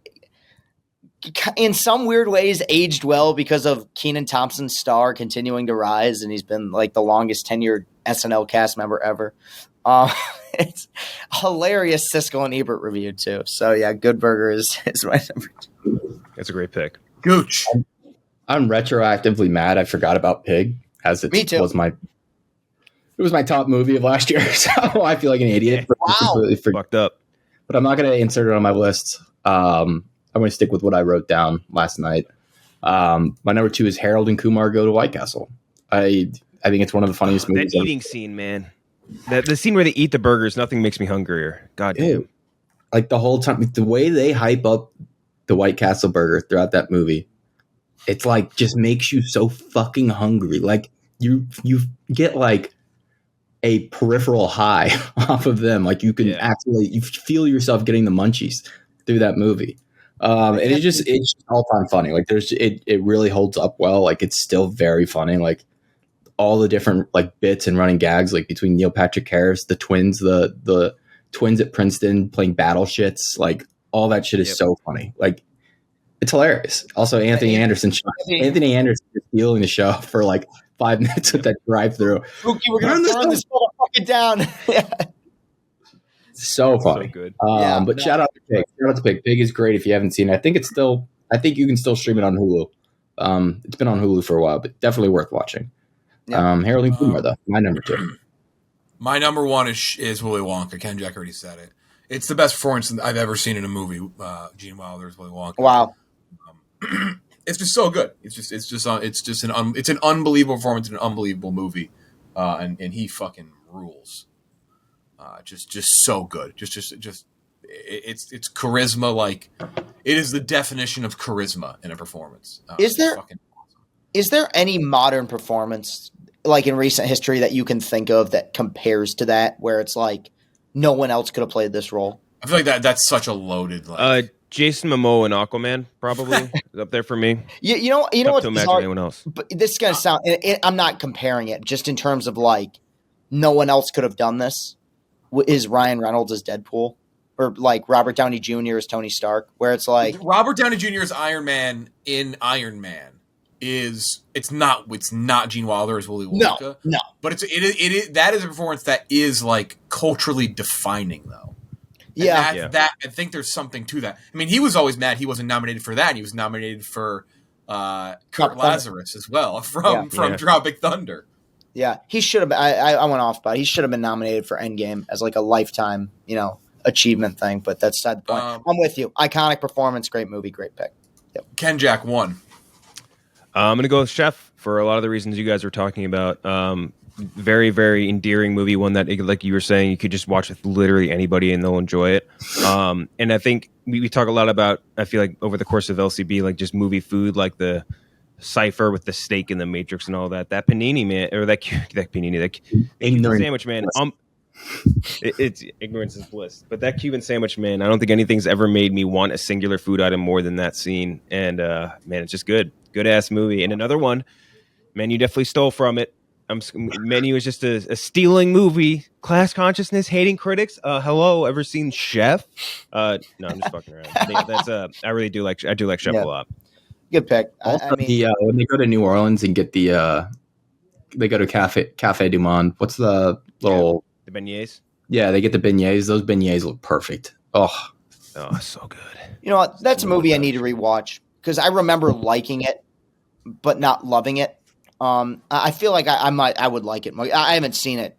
in some weird ways, aged well because of Kenan Thompson's star continuing to rise, and he's been like the longest tenured SNL cast member ever. It's hilarious Siskel and Ebert review too. So yeah, Good Burger is my number 2. That's a great pick. Gooch. I'm retroactively mad I forgot about Pig, as it Me too. was my It was my top movie of last year, so I feel like an idiot. Wow. Fucked up. But I'm not going to insert it on my list. I'm going to stick with what I wrote down last night. My number 2 is Harold and Kumar Go to White Castle. I think it's one of the funniest movies. That eating scene, man. The scene where they eat the burgers, nothing makes me hungrier. God damn. Like the whole time, the way they hype up the White Castle burger throughout that movie, it's like just makes you so fucking hungry. Like you get like a peripheral high off of them. Like you can you feel yourself getting the munchies through that movie. And it's just all time funny. Like it really holds up well. Like it's still very funny. Like all the different like bits and running gags, like between Neil Patrick Harris, the twins, the twins at Princeton playing battle shits, like all that shit is so funny. Like it's hilarious. Also, Anthony Anderson is stealing the show for like 5 minutes with that drive-through. Puke, we're gonna turn this motherfucker down. So funny. So good. But shout out to Pig. Shout out to Pig. Pig is great if you haven't seen it. I think you can still stream it on Hulu. It's been on Hulu for a while, but definitely worth watching. Harold and Kumar, though, my number 2. My number 1 is Willy Wonka. Ken Jack already said it. It's the best performance I've ever seen in a movie. Gene Wilder's Willy Wonka. Wow. It's just so good. It's an unbelievable performance in an unbelievable movie, and he fucking rules. Just so good. It's charisma. Like it is the definition of charisma in a performance. Is there any modern performance like in recent history that you can think of that compares to that, where it's like no one else could have played this role? I feel like that's such a loaded. Jason Momoa and Aquaman probably is up there for me. You know what's to imagine bizarre? anyone else. But this is gonna sound. I'm not comparing it, just in terms of like no one else could have done this. Is Ryan Reynolds as Deadpool, or like Robert Downey Jr. as Tony Stark, where it's like Robert Downey Jr. as Iron Man in Iron Man it's not Gene Wilder as Willy Wonka. No. But that is a performance that is like culturally defining though. And that I think there's something to that. I mean, he was always mad he wasn't nominated for that. He was nominated for Kurt Lazarus as well from Tropic Thunder. Yeah, he should have. I went off, but he should have been nominated for Endgame as like a lifetime, achievement thing. But that's not the point. I'm with you. Iconic performance, great movie, great pick. Yep. Ken Jack 1. I'm going to go with Chef for a lot of the reasons you guys were talking about. Very, very endearing movie. One that, like you were saying, you could just watch with literally anybody and they'll enjoy it. And I think we talk a lot about, I feel like over the course of LCB, like just movie food, like the Cypher with the steak and the Matrix and all that. That panini, man, or that panini, that Cuban sandwich, man. It's ignorance is bliss. But that Cuban sandwich, man, I don't think anything's ever made me want a singular food item more than that scene. And man, it's just good ass movie. And another one, man, you definitely stole from it. Menu is just a stealing movie. Class consciousness, hating critics. Hello, ever seen Chef? No, I'm just fucking around. I really do like Chef a lot. Good pick. Also, when they go to New Orleans and get they go to Cafe Du Monde. What's the little the beignets? Yeah, they get the beignets. Those beignets look perfect. Oh, so good. You know what? That's a movie I need to rewatch because I remember liking it, but not loving it. I feel like I would like it more. I haven't seen it.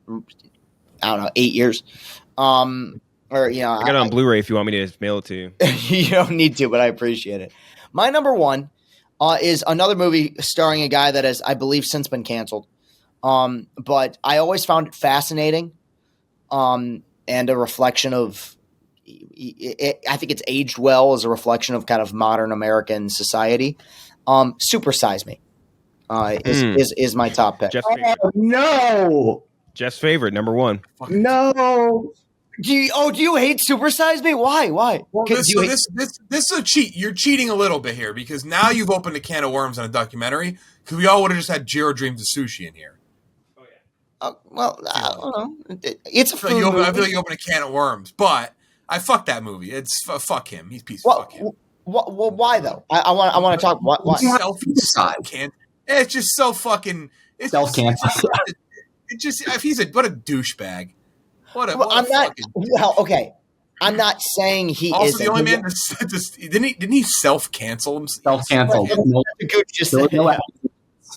I don't know, 8 years. I got it on Blu-ray if you want me to mail it to you. You don't need to, but I appreciate it. My number 1 is another movie starring a guy that has, I believe, since been canceled. But I always found it fascinating, and a reflection of. I think it's aged well as a reflection of kind of modern American society. Super Size Me is my top pick. No, Jeff's favorite, number 1. No. Do you hate Super Size Me? Why? Well, this is a cheat. You're cheating a little bit here because now you've opened a can of worms on a documentary because we all would have just had Jiro Dreams of Sushi in here. Oh yeah. Well, I don't know. It's a food movie. I feel like you opened a can of worms, but I fuck that movie. It's fuck him. He's a piece of fuck him. Well, why though? I want to talk. Why? It's just so fucking. It's self-cancel. It's just what a douchebag. Okay. I'm not saying he also is. Also, the only man didn't he self-cancel himself? Self-cancel.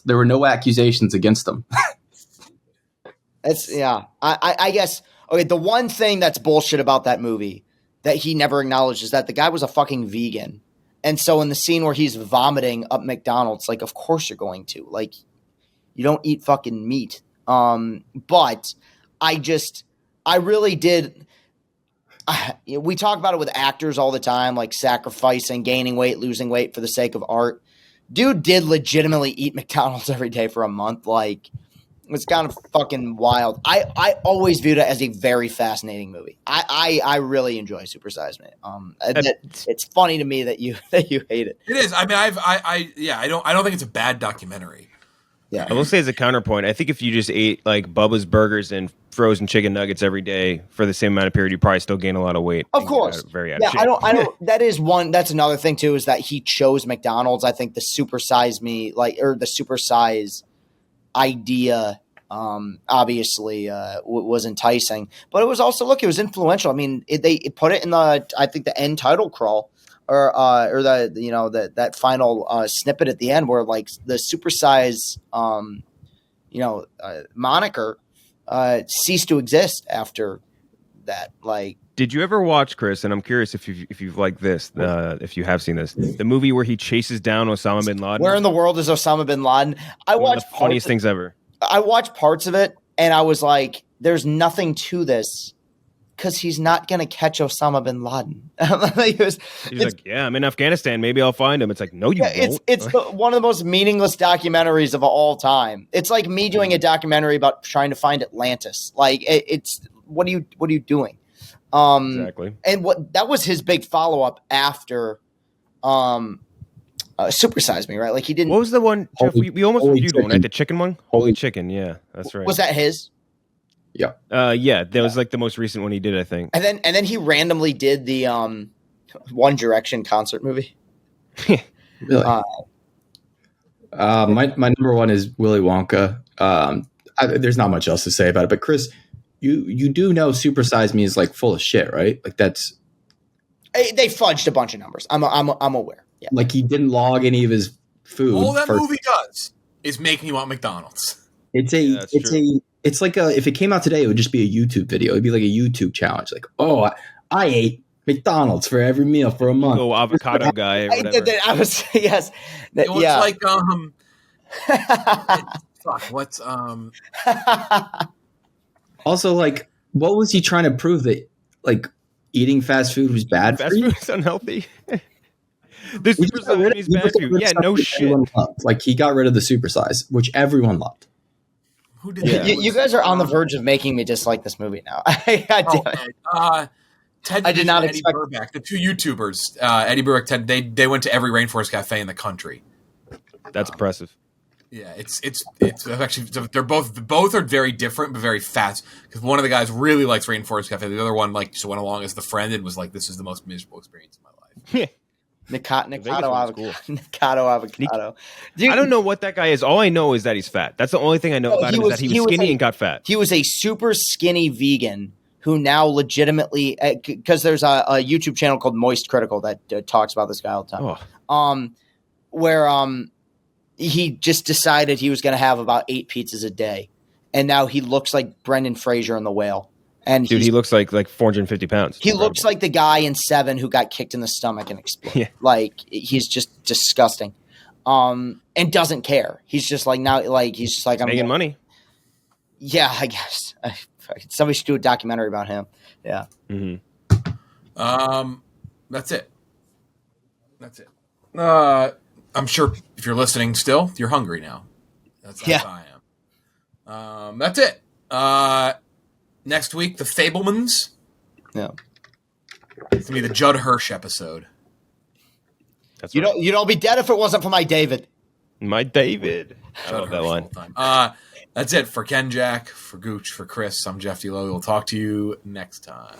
There were no accusations against him. I guess. Okay, the one thing that's bullshit about that movie that he never acknowledged is that the guy was a fucking vegan. And so in the scene where he's vomiting up McDonald's, like, of course you're going to. Like, you don't eat fucking meat. But I really did. We talk about it with actors all the time, like sacrificing, gaining weight, losing weight for the sake of art. Dude did legitimately eat McDonald's every day for a month. Like, it's kind of fucking wild. I always viewed it as a very fascinating movie. I really enjoy Super Size Me. It's funny to me that you hate it. It is. I mean, I don't think it's a bad documentary. Yeah. I will say as a counterpoint, I think if you just ate like Bubba's burgers and frozen chicken nuggets every day for the same amount of period, you probably still gain a lot of weight. Of course. I don't. That is one. That's another thing too, is that he chose McDonald's. I think the Super Size Me, or the Super Size idea, obviously was enticing, but it was also, look, it was influential. I mean, they put it in the end title crawl. Or that final snippet at the end where like the supersize moniker ceased to exist after that. Like, did you ever watch, Chris? And I'm curious if you've liked this, if you have seen this, the movie where he chases down Osama bin Laden. Where in the world is Osama bin Laden? I watched one of the funniest things ever. I watched parts of it and I was like, "There's nothing to this." Because he's not going to catch Osama bin Laden. He's like, yeah, I'm in Afghanistan. Maybe I'll find him. It's like, no, you won't. It's one of the most meaningless documentaries of all time. It's like me doing a documentary about trying to find Atlantis. Like, it's what are you doing? Exactly. And that was his big follow up after Super Size Me, right? Like, he didn't. What was the one, Jeff? We almost reviewed one, right? The chicken one. Holy Chicken. Yeah, that's right. Was that his? Yeah. Yeah, that was like the most recent one he did, I think. And then he randomly did the One Direction concert movie. Really? My number one is Willy Wonka. There's not much else to say about it, but Chris, you do know Super Size Me is like full of shit, right? Like that's they fudged a bunch of numbers. I'm aware. Yeah. Like he didn't log any of his food. All that movie does is make you want McDonald's. It's like if it came out today, it would just be a YouTube video. It'd be like a YouTube challenge. Like, oh, I ate McDonald's for every meal for a month. Oh, avocado guy or whatever. I was yes. It's like what's Also, like, what was he trying to prove that like eating fast food was bad for you? Fast food is unhealthy. The Super Size is bad for you. Yeah, no shit. Like he got rid of the Super Size, which everyone loved. Who did that? You guys are on the verge of making me dislike this movie now. Ted I did not Eddie expect Burback, the two YouTubers, Eddie Burback, Ted. They went to every rainforest cafe in the country. That's impressive. Yeah, it's actually they're both are very different but very fast. Because one of the guys really likes rainforest cafe, the other one like just went along as the friend and was like, "This is the most miserable experience of my life." Nikado avocado. Dude, I don't know what that guy is. All I know is that he's fat. That's the only thing I know about him is that he was skinny and got fat. He was a super skinny vegan who now legitimately, because there's a YouTube channel called Moist Critical that talks about this guy all the time. Oh. Where he just decided he was going to have about 8 pizzas a day, and now he looks like Brendan Fraser in The Whale. And dude, he looks like 450 pounds. He looks like the guy in Seven who got kicked in the stomach and exploded. Yeah. Like, he's just disgusting, and doesn't care. He's just like now, like he's just like I'm making money. Yeah, I guess somebody should do a documentary about him. Yeah. Mm-hmm. That's it. I'm sure if you're listening still, you're hungry now. That's how I am. That's it. Next week, the Fablemans. Yeah. It's gonna be the Judd Hirsch episode. That's right. You'd all be dead if it wasn't for my David. My David. I love that line. That's it for Ken Jack, for Gooch, for Chris. I'm Jeff D. Lowe. We'll talk to you next time.